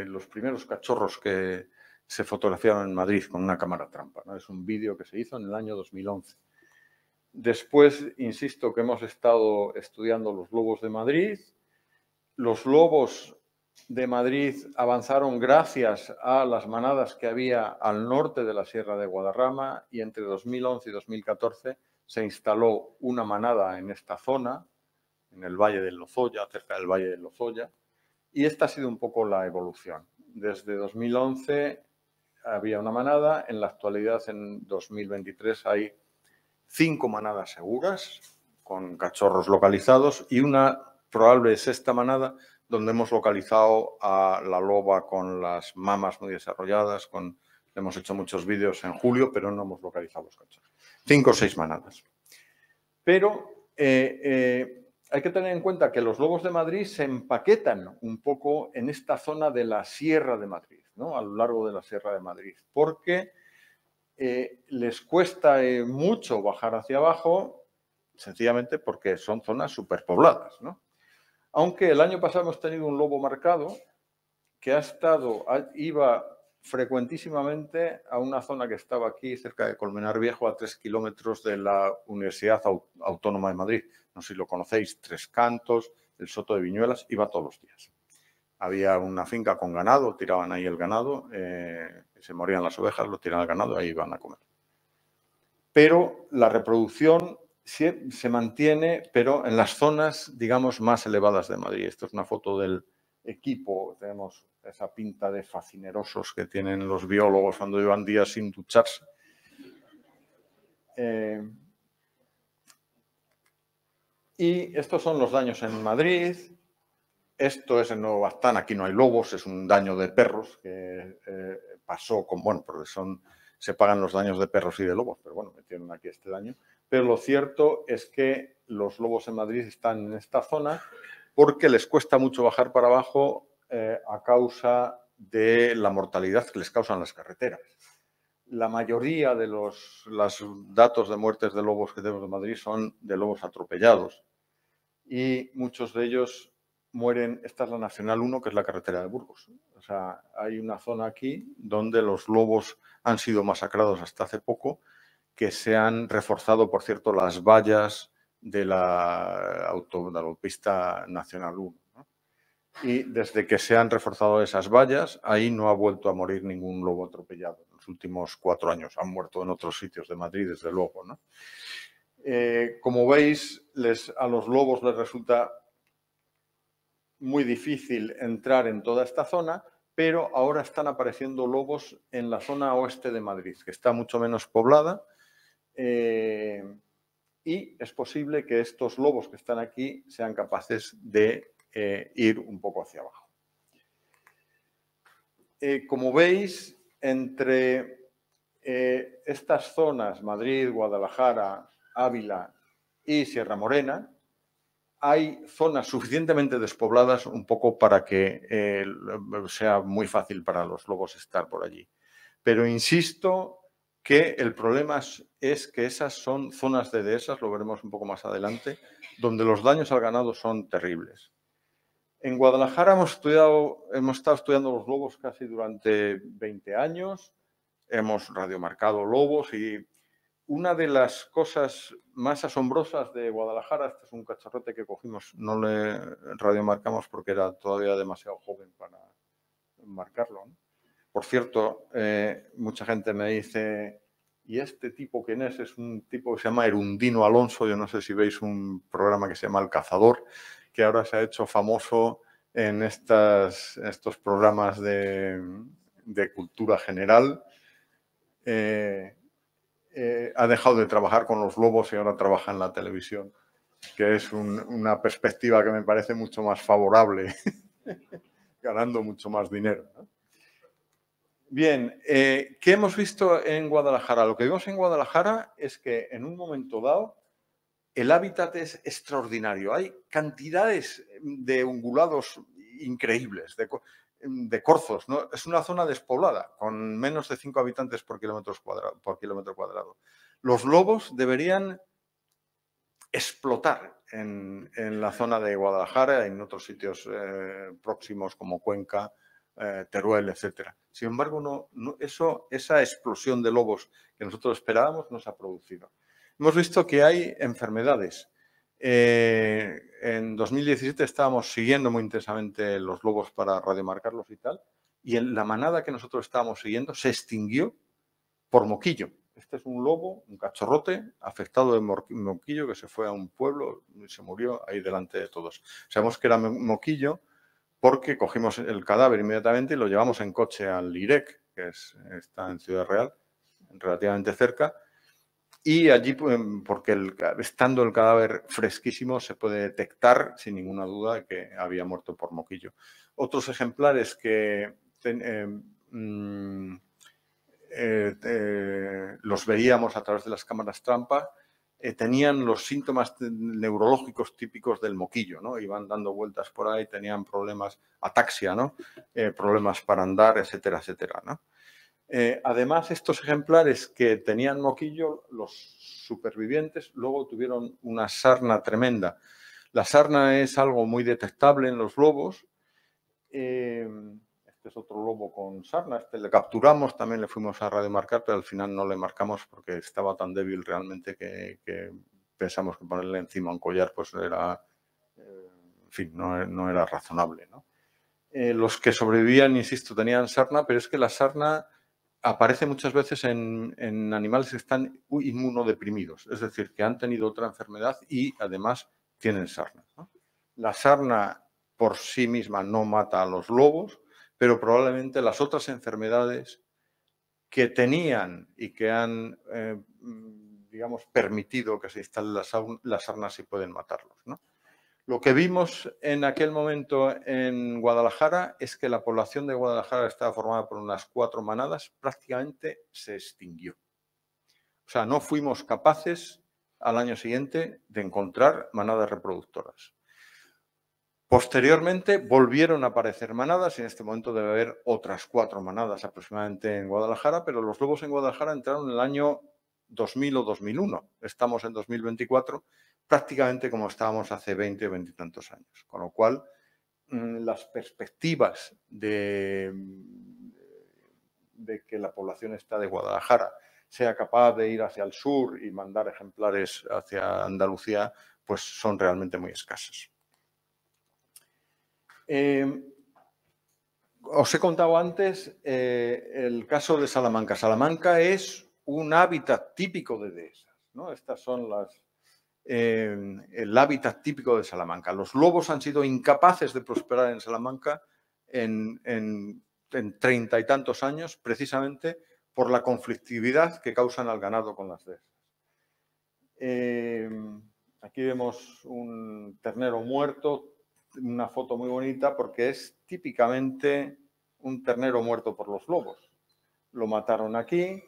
los primeros cachorros que se fotografiaron en Madrid con una cámara trampa, ¿no? Es un vídeo que se hizo en el año 2011. Después, insisto, que hemos estado estudiando los lobos de Madrid. Los lobos de Madrid avanzaron gracias a las manadas que había al norte de la Sierra de Guadarrama y entre 2011 y 2014 se instaló una manada en esta zona, en el Valle del Lozoya, cerca del Valle del Lozoya, y esta ha sido un poco la evolución. Desde 2011 había una manada, en la actualidad, en 2023, hay 5 manadas seguras con cachorros localizados y una probable sexta manada donde hemos localizado a la loba con las mamas muy desarrolladas. Hemos hecho muchos vídeos en julio, pero no hemos localizado los cachorros. 5 o 6 manadas. Pero hay que tener en cuenta que los lobos de Madrid se empaquetan un poco en esta zona de la Sierra de Madrid, ¿no? A lo largo de la Sierra de Madrid, porque les cuesta mucho bajar hacia abajo, sencillamente porque son zonas superpobladas, ¿no? Aunque el año pasado hemos tenido un lobo marcado que iba frecuentísimamente a una zona que estaba aquí, cerca de Colmenar Viejo, a 3 kilómetros de la Universidad Autónoma de Madrid. No sé si lo conocéis, Tres Cantos, el Soto de Viñuelas, iba todos los días. Había una finca con ganado, tiraban ahí el ganado, se morían las ovejas, lo tiraban al ganado, ahí iban a comer. Pero la reproducción se mantiene, pero en las zonas, digamos, más elevadas de Madrid. Esto es una foto del equipo, tenemos esa pinta de fascinerosos que tienen los biólogos cuando llevan días sin ducharse. Y estos son los daños en Madrid. Esto es en Nuevo Baztán, aquí no hay lobos, es un daño de perros que pasó con, bueno, porque se pagan los daños de perros y de lobos, pero bueno, metieron aquí este daño. Pero lo cierto es que los lobos en Madrid están en esta zona porque les cuesta mucho bajar para abajo a causa de la mortalidad que les causan las carreteras. La mayoría de los datos de muertes de lobos que tenemos en Madrid son de lobos atropellados y muchos de ellos mueren. Esta es la Nacional 1, que es la carretera de Burgos. O sea, hay una zona aquí donde los lobos han sido masacrados hasta hace poco, que se han reforzado, por cierto, las vallas de la autopista Nacional 1, ¿no? Y desde que se han reforzado esas vallas, ahí no ha vuelto a morir ningún lobo atropellado. En los últimos 4 años han muerto en otros sitios de Madrid, desde luego, ¿no? Como veis, a los lobos les resulta muy difícil entrar en toda esta zona, pero ahora están apareciendo lobos en la zona oeste de Madrid, que está mucho menos poblada, y es posible que estos lobos que están aquí sean capaces de ir un poco hacia abajo. Como veis, entre estas zonas, Madrid, Guadalajara, Ávila y Sierra Morena, hay zonas suficientemente despobladas un poco para que sea muy fácil para los lobos estar por allí. Pero insisto que el problema es que esas son zonas de dehesas, lo veremos un poco más adelante, donde los daños al ganado son terribles. En Guadalajara hemos estado estudiando los lobos casi durante 20 años, hemos radiomarcado lobos y una de las cosas más asombrosas de Guadalajara, este es un cachorrote que cogimos, no le radiomarcamos porque era todavía demasiado joven para marcarlo, ¿no? Por cierto, mucha gente me dice, ¿y este tipo quién es? Es un tipo que se llama Erundino Alonso, yo no sé si veis un programa que se llama El Cazador, que ahora se ha hecho famoso en estos programas de cultura general. Ha dejado de trabajar con los lobos y ahora trabaja en la televisión, que es una perspectiva que me parece mucho más favorable, ganando mucho más dinero, ¿no? Bien, ¿qué hemos visto en Guadalajara? Lo que vimos en Guadalajara es que en un momento dado el hábitat es extraordinario. Hay cantidades de ungulados increíbles, de corzos, ¿no? Es una zona despoblada, con menos de 5 habitantes por kilómetro cuadrado. Los lobos deberían explotar en la zona de Guadalajara, en otros sitios próximos como Cuenca, Teruel, etcétera. Sin embargo, esa explosión de lobos que nosotros esperábamos no se ha producido. Hemos visto que hay enfermedades. En 2017 estábamos siguiendo muy intensamente los lobos para radiomarcarlos y tal, y en la manada que nosotros estábamos siguiendo se extinguió por moquillo. Este es un lobo, un cachorrote, afectado de moquillo, que se fue a un pueblo y se murió ahí delante de todos. Sabemos que era moquillo porque cogimos el cadáver inmediatamente y lo llevamos en coche al IREC, que está en Ciudad Real, relativamente cerca, y allí, porque estando el cadáver fresquísimo, se puede detectar sin ninguna duda que había muerto por moquillo. Otros ejemplares que los veíamos a través de las cámaras trampa, tenían los síntomas neurológicos típicos del moquillo, ¿no? Iban dando vueltas por ahí, tenían problemas, ataxia, ¿no? Problemas para andar, etcétera, etcétera, ¿no? Además, estos ejemplares que tenían moquillo, los supervivientes, luego tuvieron una sarna tremenda. La sarna es algo muy detectable en los lobos. Esta Este es otro lobo con sarna. Este le capturamos, también le fuimos a radiomarcar, pero al final no le marcamos porque estaba tan débil realmente que pensamos que ponerle encima un collar pues era, en fin, no era razonable, ¿no? Los que sobrevivían, insisto, tenían sarna, pero es que la sarna aparece muchas veces en animales que están inmunodeprimidos, es decir, que han tenido otra enfermedad y además tienen sarna, ¿no? La sarna por sí misma no mata a los lobos, pero probablemente las otras enfermedades que tenían y que han, digamos, permitido que se instale la sarna sí pueden matarlos, ¿no? Lo que vimos en aquel momento en Guadalajara es que la población de Guadalajara estaba formada por unas 4 manadas, prácticamente se extinguió. O sea, no fuimos capaces al año siguiente de encontrar manadas reproductoras. Posteriormente volvieron a aparecer manadas y en este momento debe haber otras 4 manadas aproximadamente en Guadalajara, pero los lobos en Guadalajara entraron en el año 2000 o 2001. Estamos en 2024, prácticamente como estábamos hace 20 o 20 y tantos años. Con lo cual, las perspectivas de que la población esta de Guadalajara sea capaz de ir hacia el sur y mandar ejemplares hacia Andalucía, pues son realmente muy escasas. Os he contado antes el caso de Salamanca. Salamanca es un hábitat típico de dehesas, ¿no? Estas son el hábitat típico de Salamanca. Los lobos han sido incapaces de prosperar en Salamanca en 30 y tantos años, precisamente por la conflictividad que causan al ganado con las dehesas. Aquí vemos un ternero muerto, una foto muy bonita porque es típicamente un ternero muerto por los lobos. Lo mataron aquí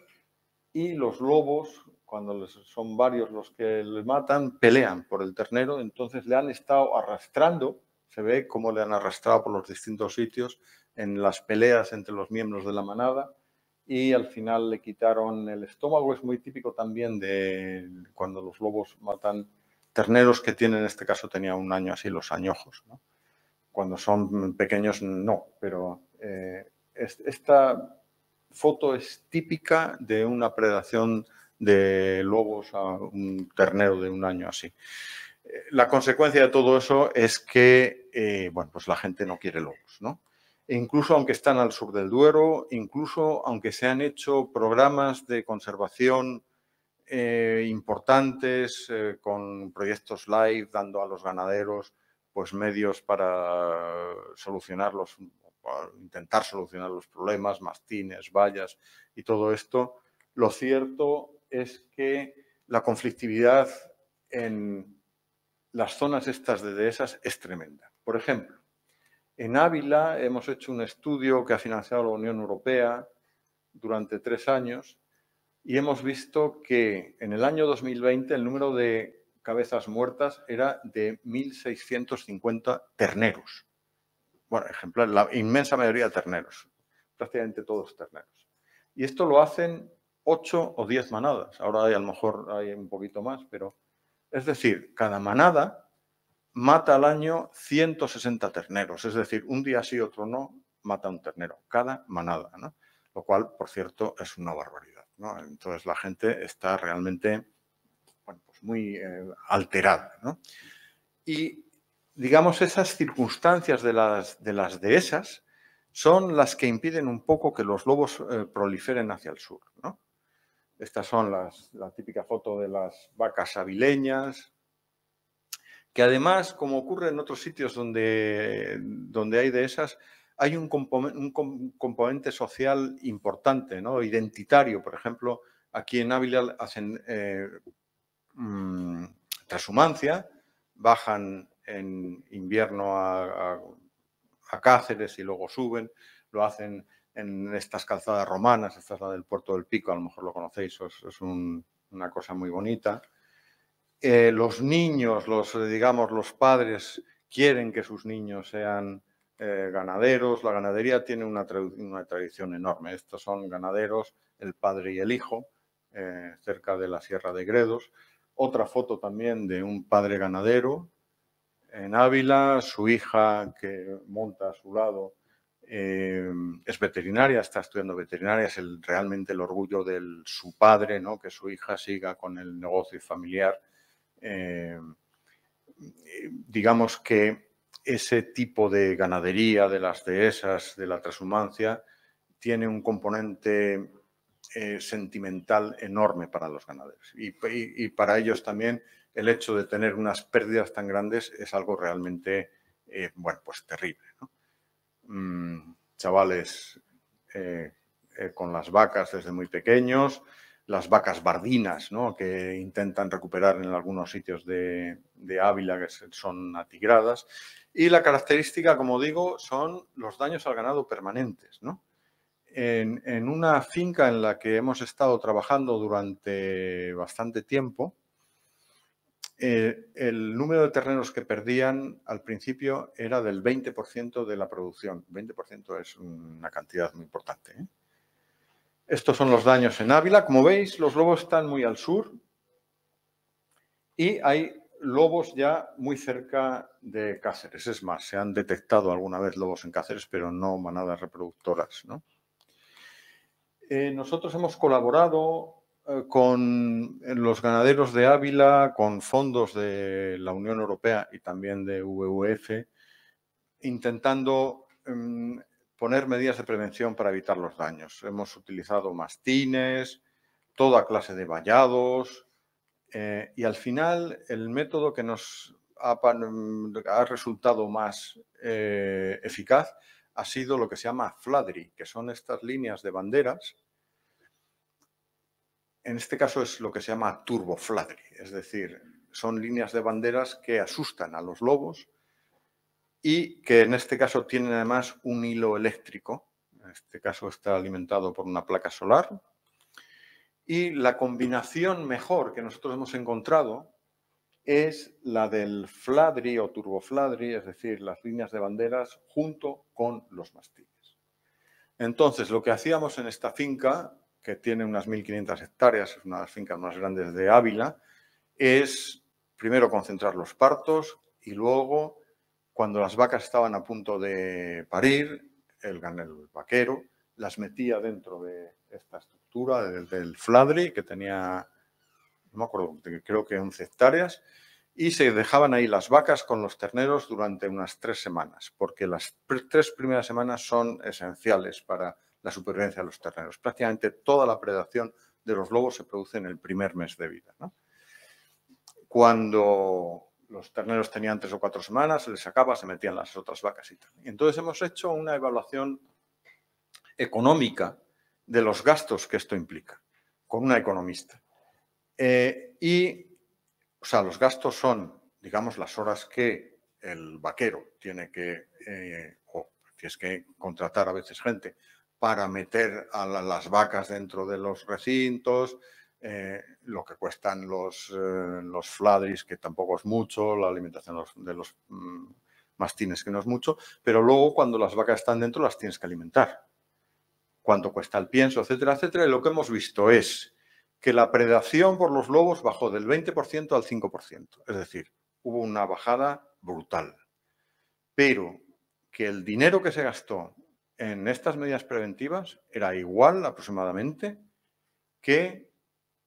y los lobos, cuando son varios los que les matan, pelean por el ternero, entonces le han estado arrastrando, se ve cómo le han arrastrado por los distintos sitios en las peleas entre los miembros de la manada y al final le quitaron el estómago. Es muy típico también de cuando los lobos matan terneros que tienen, en este caso tenía 1 año así, los añojos, ¿no? Cuando son pequeños no, pero esta foto es típica de una predación de lobos a un ternero de 1 año así. La consecuencia de todo eso es que, bueno, pues la gente no quiere lobos, ¿no? E incluso aunque están al sur del Duero, incluso aunque se han hecho programas de conservación importantes con proyectos live, dando a los ganaderos pues medios para solucionarlos, para intentar solucionar los problemas, mastines, vallas y todo esto. Lo cierto es que la conflictividad en las zonas estas de dehesas es tremenda. Por ejemplo, en Ávila hemos hecho un estudio que ha financiado la Unión Europea durante 3 años y hemos visto que en el año 2020 el número de cabezas muertas era de 1.650 terneros. Bueno, ejemplar, la inmensa mayoría de terneros, prácticamente todos terneros. Y esto lo hacen 8 o 10 manadas. Ahora a lo mejor hay un poquito más, pero es decir, cada manada mata al año 160 terneros. Es decir, un día sí, otro no, mata un ternero, cada manada, ¿no? Lo cual, por cierto, es una barbaridad, ¿no? Entonces la gente está realmente, bueno, pues muy alterada, ¿no? Y, digamos, esas circunstancias de las dehesas son las que impiden un poco que los lobos proliferen hacia el sur, ¿no? Estas son la típica foto de las vacas avileñas, que además, como ocurre en otros sitios donde hay dehesas, hay un componente social importante, ¿no? Identitario. Por ejemplo, aquí en Ávila hacen transhumancia, bajan en invierno a Cáceres y luego suben, lo hacen en estas calzadas romanas. Esta es la del Puerto del Pico, a lo mejor lo conocéis, es una cosa muy bonita. Los niños, digamos, los padres quieren que sus niños sean ganaderos. La ganadería tiene una tradición enorme. Estos son ganaderos, el padre y el hijo, cerca de la Sierra de Gredos. Otra foto también de un padre ganadero en Ávila, su hija que monta a su lado es veterinaria, está estudiando veterinaria, es realmente el orgullo de su padre, ¿no? Que su hija siga con el negocio familiar. Digamos que ese tipo de ganadería de las dehesas, de la transhumancia, tiene un componente sentimental enorme para los ganaderos. Y para ellos también el hecho de tener unas pérdidas tan grandes es algo realmente, bueno, pues terrible, ¿no? Chavales con las vacas desde muy pequeños, las vacas bardinas, ¿no? Que intentan recuperar en algunos sitios de Ávila, que son atigradas. Y la característica, como digo, son los daños al ganado permanentes, ¿no? En una finca en la que hemos estado trabajando durante bastante tiempo, el número de terneros que perdían al principio era del 20% de la producción. 20% es una cantidad muy importante, ¿eh? Estos son los daños en Ávila. Como veis, los lobos están muy al sur y hay lobos ya muy cerca de Cáceres. Es más, se han detectado alguna vez lobos en Cáceres, pero no manadas reproductoras, ¿no? Nosotros hemos colaborado con los ganaderos de Ávila, con fondos de la Unión Europea y también de WWF, intentando poner medidas de prevención para evitar los daños. Hemos utilizado mastines, toda clase de vallados, y al final el método que nos ha resultado más eficaz ha sido lo que se llama fladry, que son estas líneas de banderas. En este caso es lo que se llama turbofladry, es decir, son líneas de banderas que asustan a los lobos y que en este caso tienen además un hilo eléctrico. En este caso está alimentado por una placa solar. Y la combinación mejor que nosotros hemos encontrado es la del fladry o turbofladry, es decir, las líneas de banderas junto con los mastines. Entonces, lo que hacíamos en esta finca, que tiene unas 1.500 hectáreas, es una de las fincas más grandes de Ávila, es primero concentrar los partos y luego, cuando las vacas estaban a punto de parir, el vaquero las metía dentro de esta estructura del fladry, que tenía, no me acuerdo, creo que 11 hectáreas, y se dejaban ahí las vacas con los terneros durante unas 3 semanas, porque las 3 primeras semanas son esenciales para la supervivencia de los terneros. Prácticamente toda la predación de los lobos se produce en el primer mes de vida, ¿no? Cuando los terneros tenían 3 o 4 semanas, se les sacaba, se metían las otras vacas y tal. Y entonces hemos hecho una evaluación económica de los gastos que esto implica, con una economista. O sea, los gastos son, digamos, las horas que el vaquero tiene que, o tienes que contratar a veces gente para meter a las vacas dentro de los recintos, lo que cuestan los fladris, que tampoco es mucho, la alimentación de los mastines, que no es mucho, pero luego cuando las vacas están dentro las tienes que alimentar. Cuánto cuesta el pienso, etcétera, etcétera. Y lo que hemos visto es que la predación por los lobos bajó del 20% al 5%. Es decir, hubo una bajada brutal. Pero que el dinero que se gastó en estas medidas preventivas era igual aproximadamente que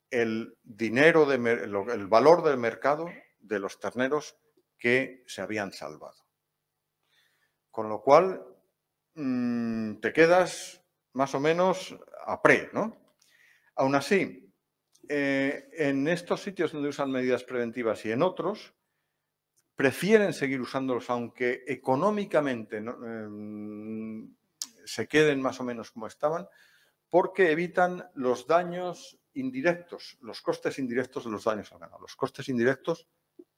el dinero, el valor del mercado de los terneros que se habían salvado. Con lo cual, te quedas más o menos a pre, ¿no? Aún así, en estos sitios donde usan medidas preventivas y en otros, prefieren seguir usándolos, aunque económicamente se queden más o menos como estaban, porque evitan los daños indirectos, los costes indirectos de los daños al ganado. Los costes indirectos,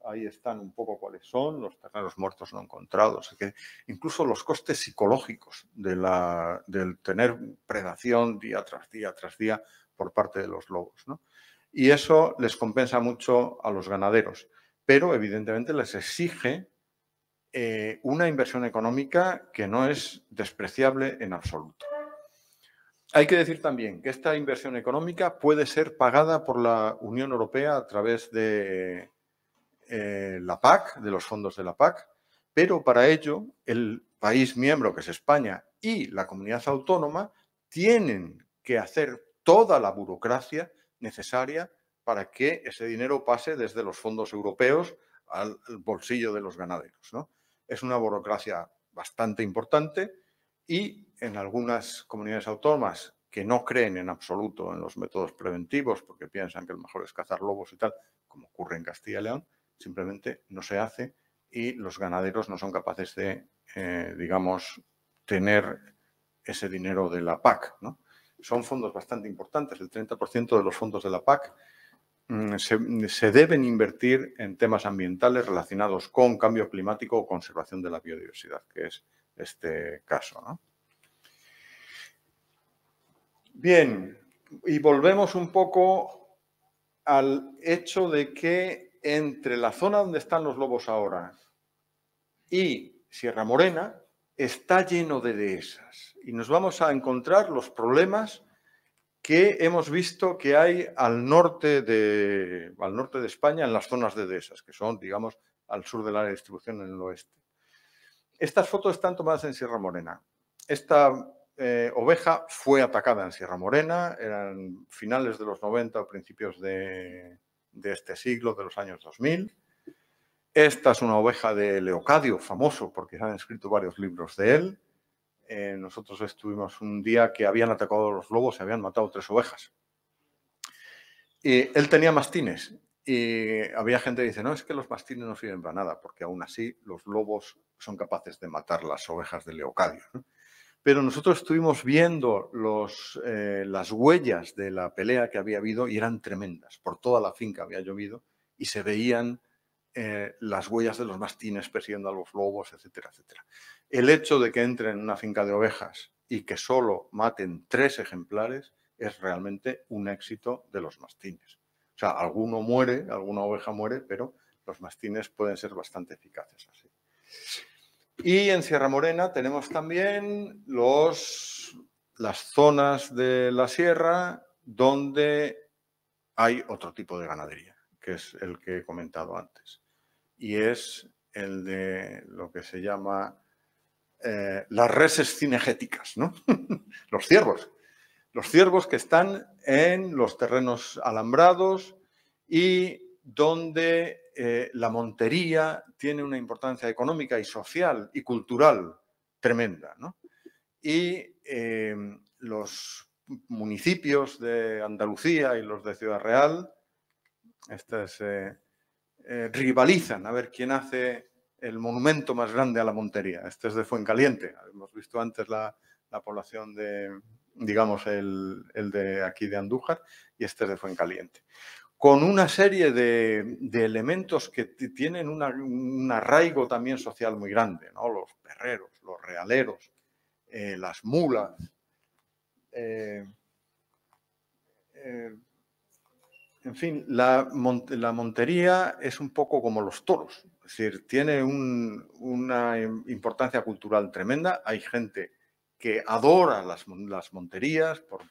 ahí están un poco cuáles son, los terneros muertos no encontrados, que incluso los costes psicológicos del tener predación día tras día tras día por parte de los lobos, ¿no? Y eso les compensa mucho a los ganaderos, pero evidentemente les exige una inversión económica que no es despreciable en absoluto. Hay que decir también que esta inversión económica puede ser pagada por la Unión Europea a través de la PAC, de los fondos de la PAC, pero para ello el país miembro, que es España, y la comunidad autónoma tienen que hacer toda la burocracia necesaria para que ese dinero pase desde los fondos europeos al bolsillo de los ganaderos, ¿no? Es una burocracia bastante importante y en algunas comunidades autónomas que no creen en absoluto en los métodos preventivos porque piensan que lo mejor es cazar lobos y tal, como ocurre en Castilla y León, simplemente no se hace y los ganaderos no son capaces de, digamos, tener ese dinero de la PAC, ¿no? Son fondos bastante importantes, el 30% de los fondos de la PAC se deben invertir en temas ambientales relacionados con cambio climático o conservación de la biodiversidad, que es este caso, ¿no? Bien, y volvemos un poco al hecho de que entre la zona donde están los lobos ahora y Sierra Morena está lleno de dehesas y nos vamos a encontrar los problemas que hemos visto que hay al norte de España en las zonas de dehesas, que son, digamos, al sur del área de distribución en el oeste. Estas fotos están tomadas en Sierra Morena. Esta oveja fue atacada en Sierra Morena, eran finales de los 90 o principios de este siglo, de los años 2000. Esta es una oveja de Leocadio, famoso porque se han escrito varios libros de él. Nosotros estuvimos un día que habían atacado a los lobos y habían matado 3 ovejas. Y él tenía mastines y había gente que dice, no, es que los mastines no sirven para nada, porque aún así los lobos son capaces de matar las ovejas de Leocadio, ¿no? Pero nosotros estuvimos viendo las huellas de la pelea que había habido y eran tremendas. Por toda la finca había llovido y se veían las huellas de los mastines persiguiendo a los lobos, etcétera, etcétera. El hecho de que entren en una finca de ovejas y que solo maten 3 ejemplares es realmente un éxito de los mastines. O sea, alguno muere, alguna oveja muere, pero los mastines pueden ser bastante eficaces así. Y en Sierra Morena tenemos también las zonas de la sierra donde hay otro tipo de ganadería, que es el que he comentado antes. Y es el de lo que se llama las reses cinegéticas, ¿no? Los ciervos. Los ciervos que están en los terrenos alambrados y donde la montería tiene una importancia económica y social y cultural tremenda, ¿no? Y los municipios de Andalucía y los de Ciudad Real rivalizan a ver quién hace el monumento más grande a la montería. Este es de Fuencaliente. Hemos visto antes la población de, digamos, el de aquí de Andújar y este es de Fuencaliente. Con una serie de elementos que tienen un arraigo también social muy grande, ¿no? Los perreros, los realeros, las mulas, en fin, la montería es un poco como los toros, es decir, tiene una importancia cultural tremenda. Hay gente que adora las monterías por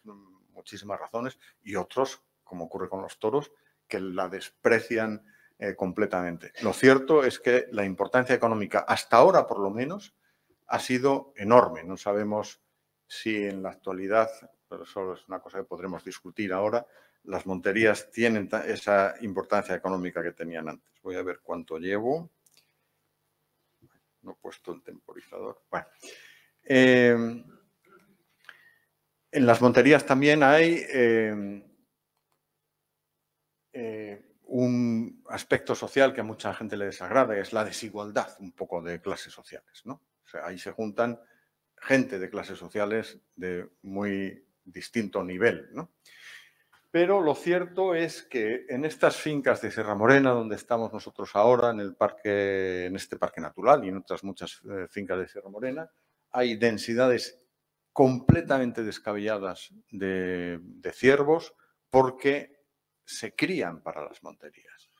muchísimas razones y otros, como ocurre con los toros, que la desprecian completamente. Lo cierto es que la importancia económica, hasta ahora por lo menos, ha sido enorme. No sabemos si en la actualidad, pero eso es una cosa que podremos discutir ahora, las monterías tienen esa importancia económica que tenían antes. Voy a ver cuánto llevo. No he puesto el temporizador. Bueno. En las monterías también hay un aspecto social que a mucha gente le desagrada, que es la desigualdad un poco de clases sociales, ¿no? O sea, ahí se juntan gente de clases sociales de muy distinto nivel, ¿no? Pero lo cierto es que en estas fincas de Sierra Morena, donde estamos nosotros ahora, en este parque natural y en otras muchas fincas de Sierra Morena, hay densidades completamente descabelladas de ciervos porque se crían para las monterías.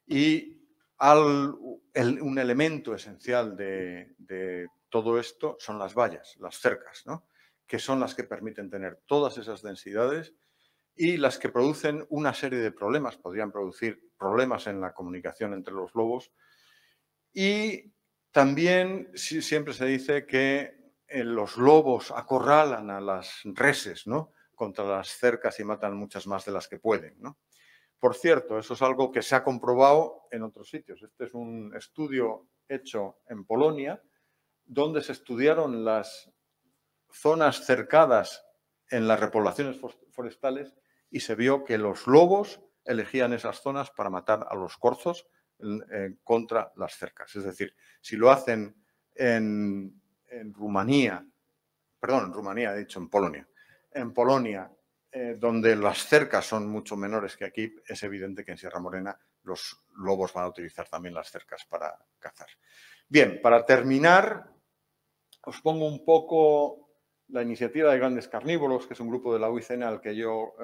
Y un elemento esencial de todo esto son las vallas, las cercas, ¿no? Que son las que permiten tener todas esas densidades y las que producen una serie de problemas. Podrían producir problemas en la comunicación entre los lobos. Y también siempre se dice que los lobos acorralan a las reses, ¿no?, contra las cercas y matan muchas más de las que pueden, ¿no? Por cierto, eso es algo que se ha comprobado en otros sitios. Este es un estudio hecho en Polonia, donde se estudiaron las zonas cercadas en las repoblaciones forestales y se vio que los lobos elegían esas zonas para matar a los corzos contra las cercas. Es decir, si lo hacen en Rumanía, perdón, en Rumanía, he dicho en Polonia, donde las cercas son mucho menores que aquí, es evidente que en Sierra Morena los lobos van a utilizar también las cercas para cazar. Bien, para terminar, os pongo un poco la iniciativa de Grandes Carnívoros, que es un grupo de la UICN al que yo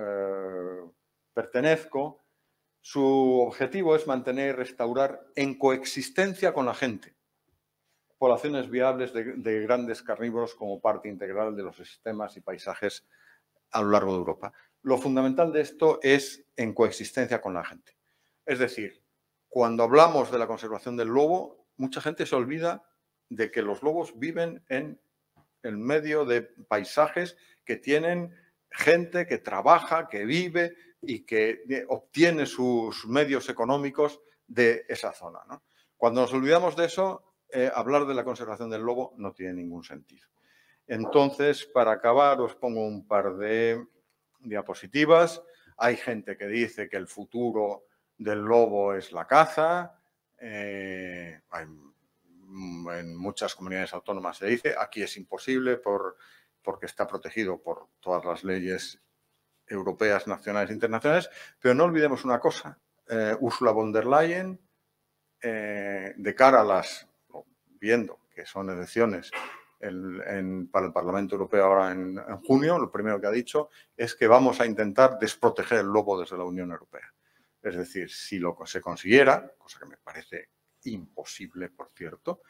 pertenezco. Su objetivo es mantener y restaurar en coexistencia con la gente poblaciones viables de grandes carnívoros como parte integral de los sistemas y paisajes a lo largo de Europa. Lo fundamental de esto es en coexistencia con la gente. Es decir, cuando hablamos de la conservación del lobo, mucha gente se olvida de que los lobos viven en el medio de paisajes que tienen gente que trabaja, que vive y que obtiene sus medios económicos de esa zona, ¿no? Cuando nos olvidamos de eso, hablar de la conservación del lobo no tiene ningún sentido. Entonces, para acabar, os pongo un par de diapositivas. Hay gente que dice que el futuro del lobo es la caza. En muchas comunidades autónomas se dice, aquí es imposible porque está protegido por todas las leyes europeas, nacionales e internacionales. Pero no olvidemos una cosa, Ursula von der Leyen, de cara a viendo que son elecciones para el Parlamento Europeo ahora en junio, lo primero que ha dicho es que vamos a intentar desproteger el lobo desde la Unión Europea. Es decir, si se consiguiera, cosa que me parece imposible, por cierto,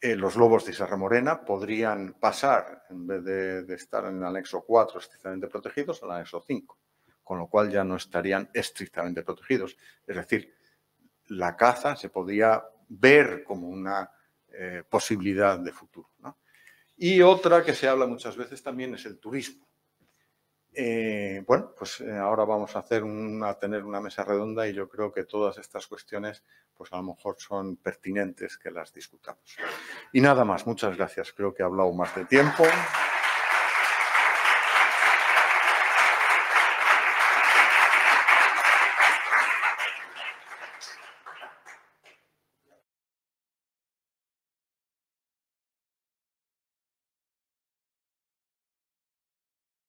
los lobos de Sierra Morena podrían pasar, en vez de estar en el anexo 4 estrictamente protegidos, al anexo 5, con lo cual ya no estarían estrictamente protegidos. Es decir, la caza se podía ver como una posibilidad de futuro, ¿no? Y otra que se habla muchas veces también es el turismo. Bueno, pues ahora vamos a tener una mesa redonda y yo creo que todas estas cuestiones, pues a lo mejor son pertinentes que las discutamos. Y nada más, muchas gracias. Creo que he hablado más de tiempo.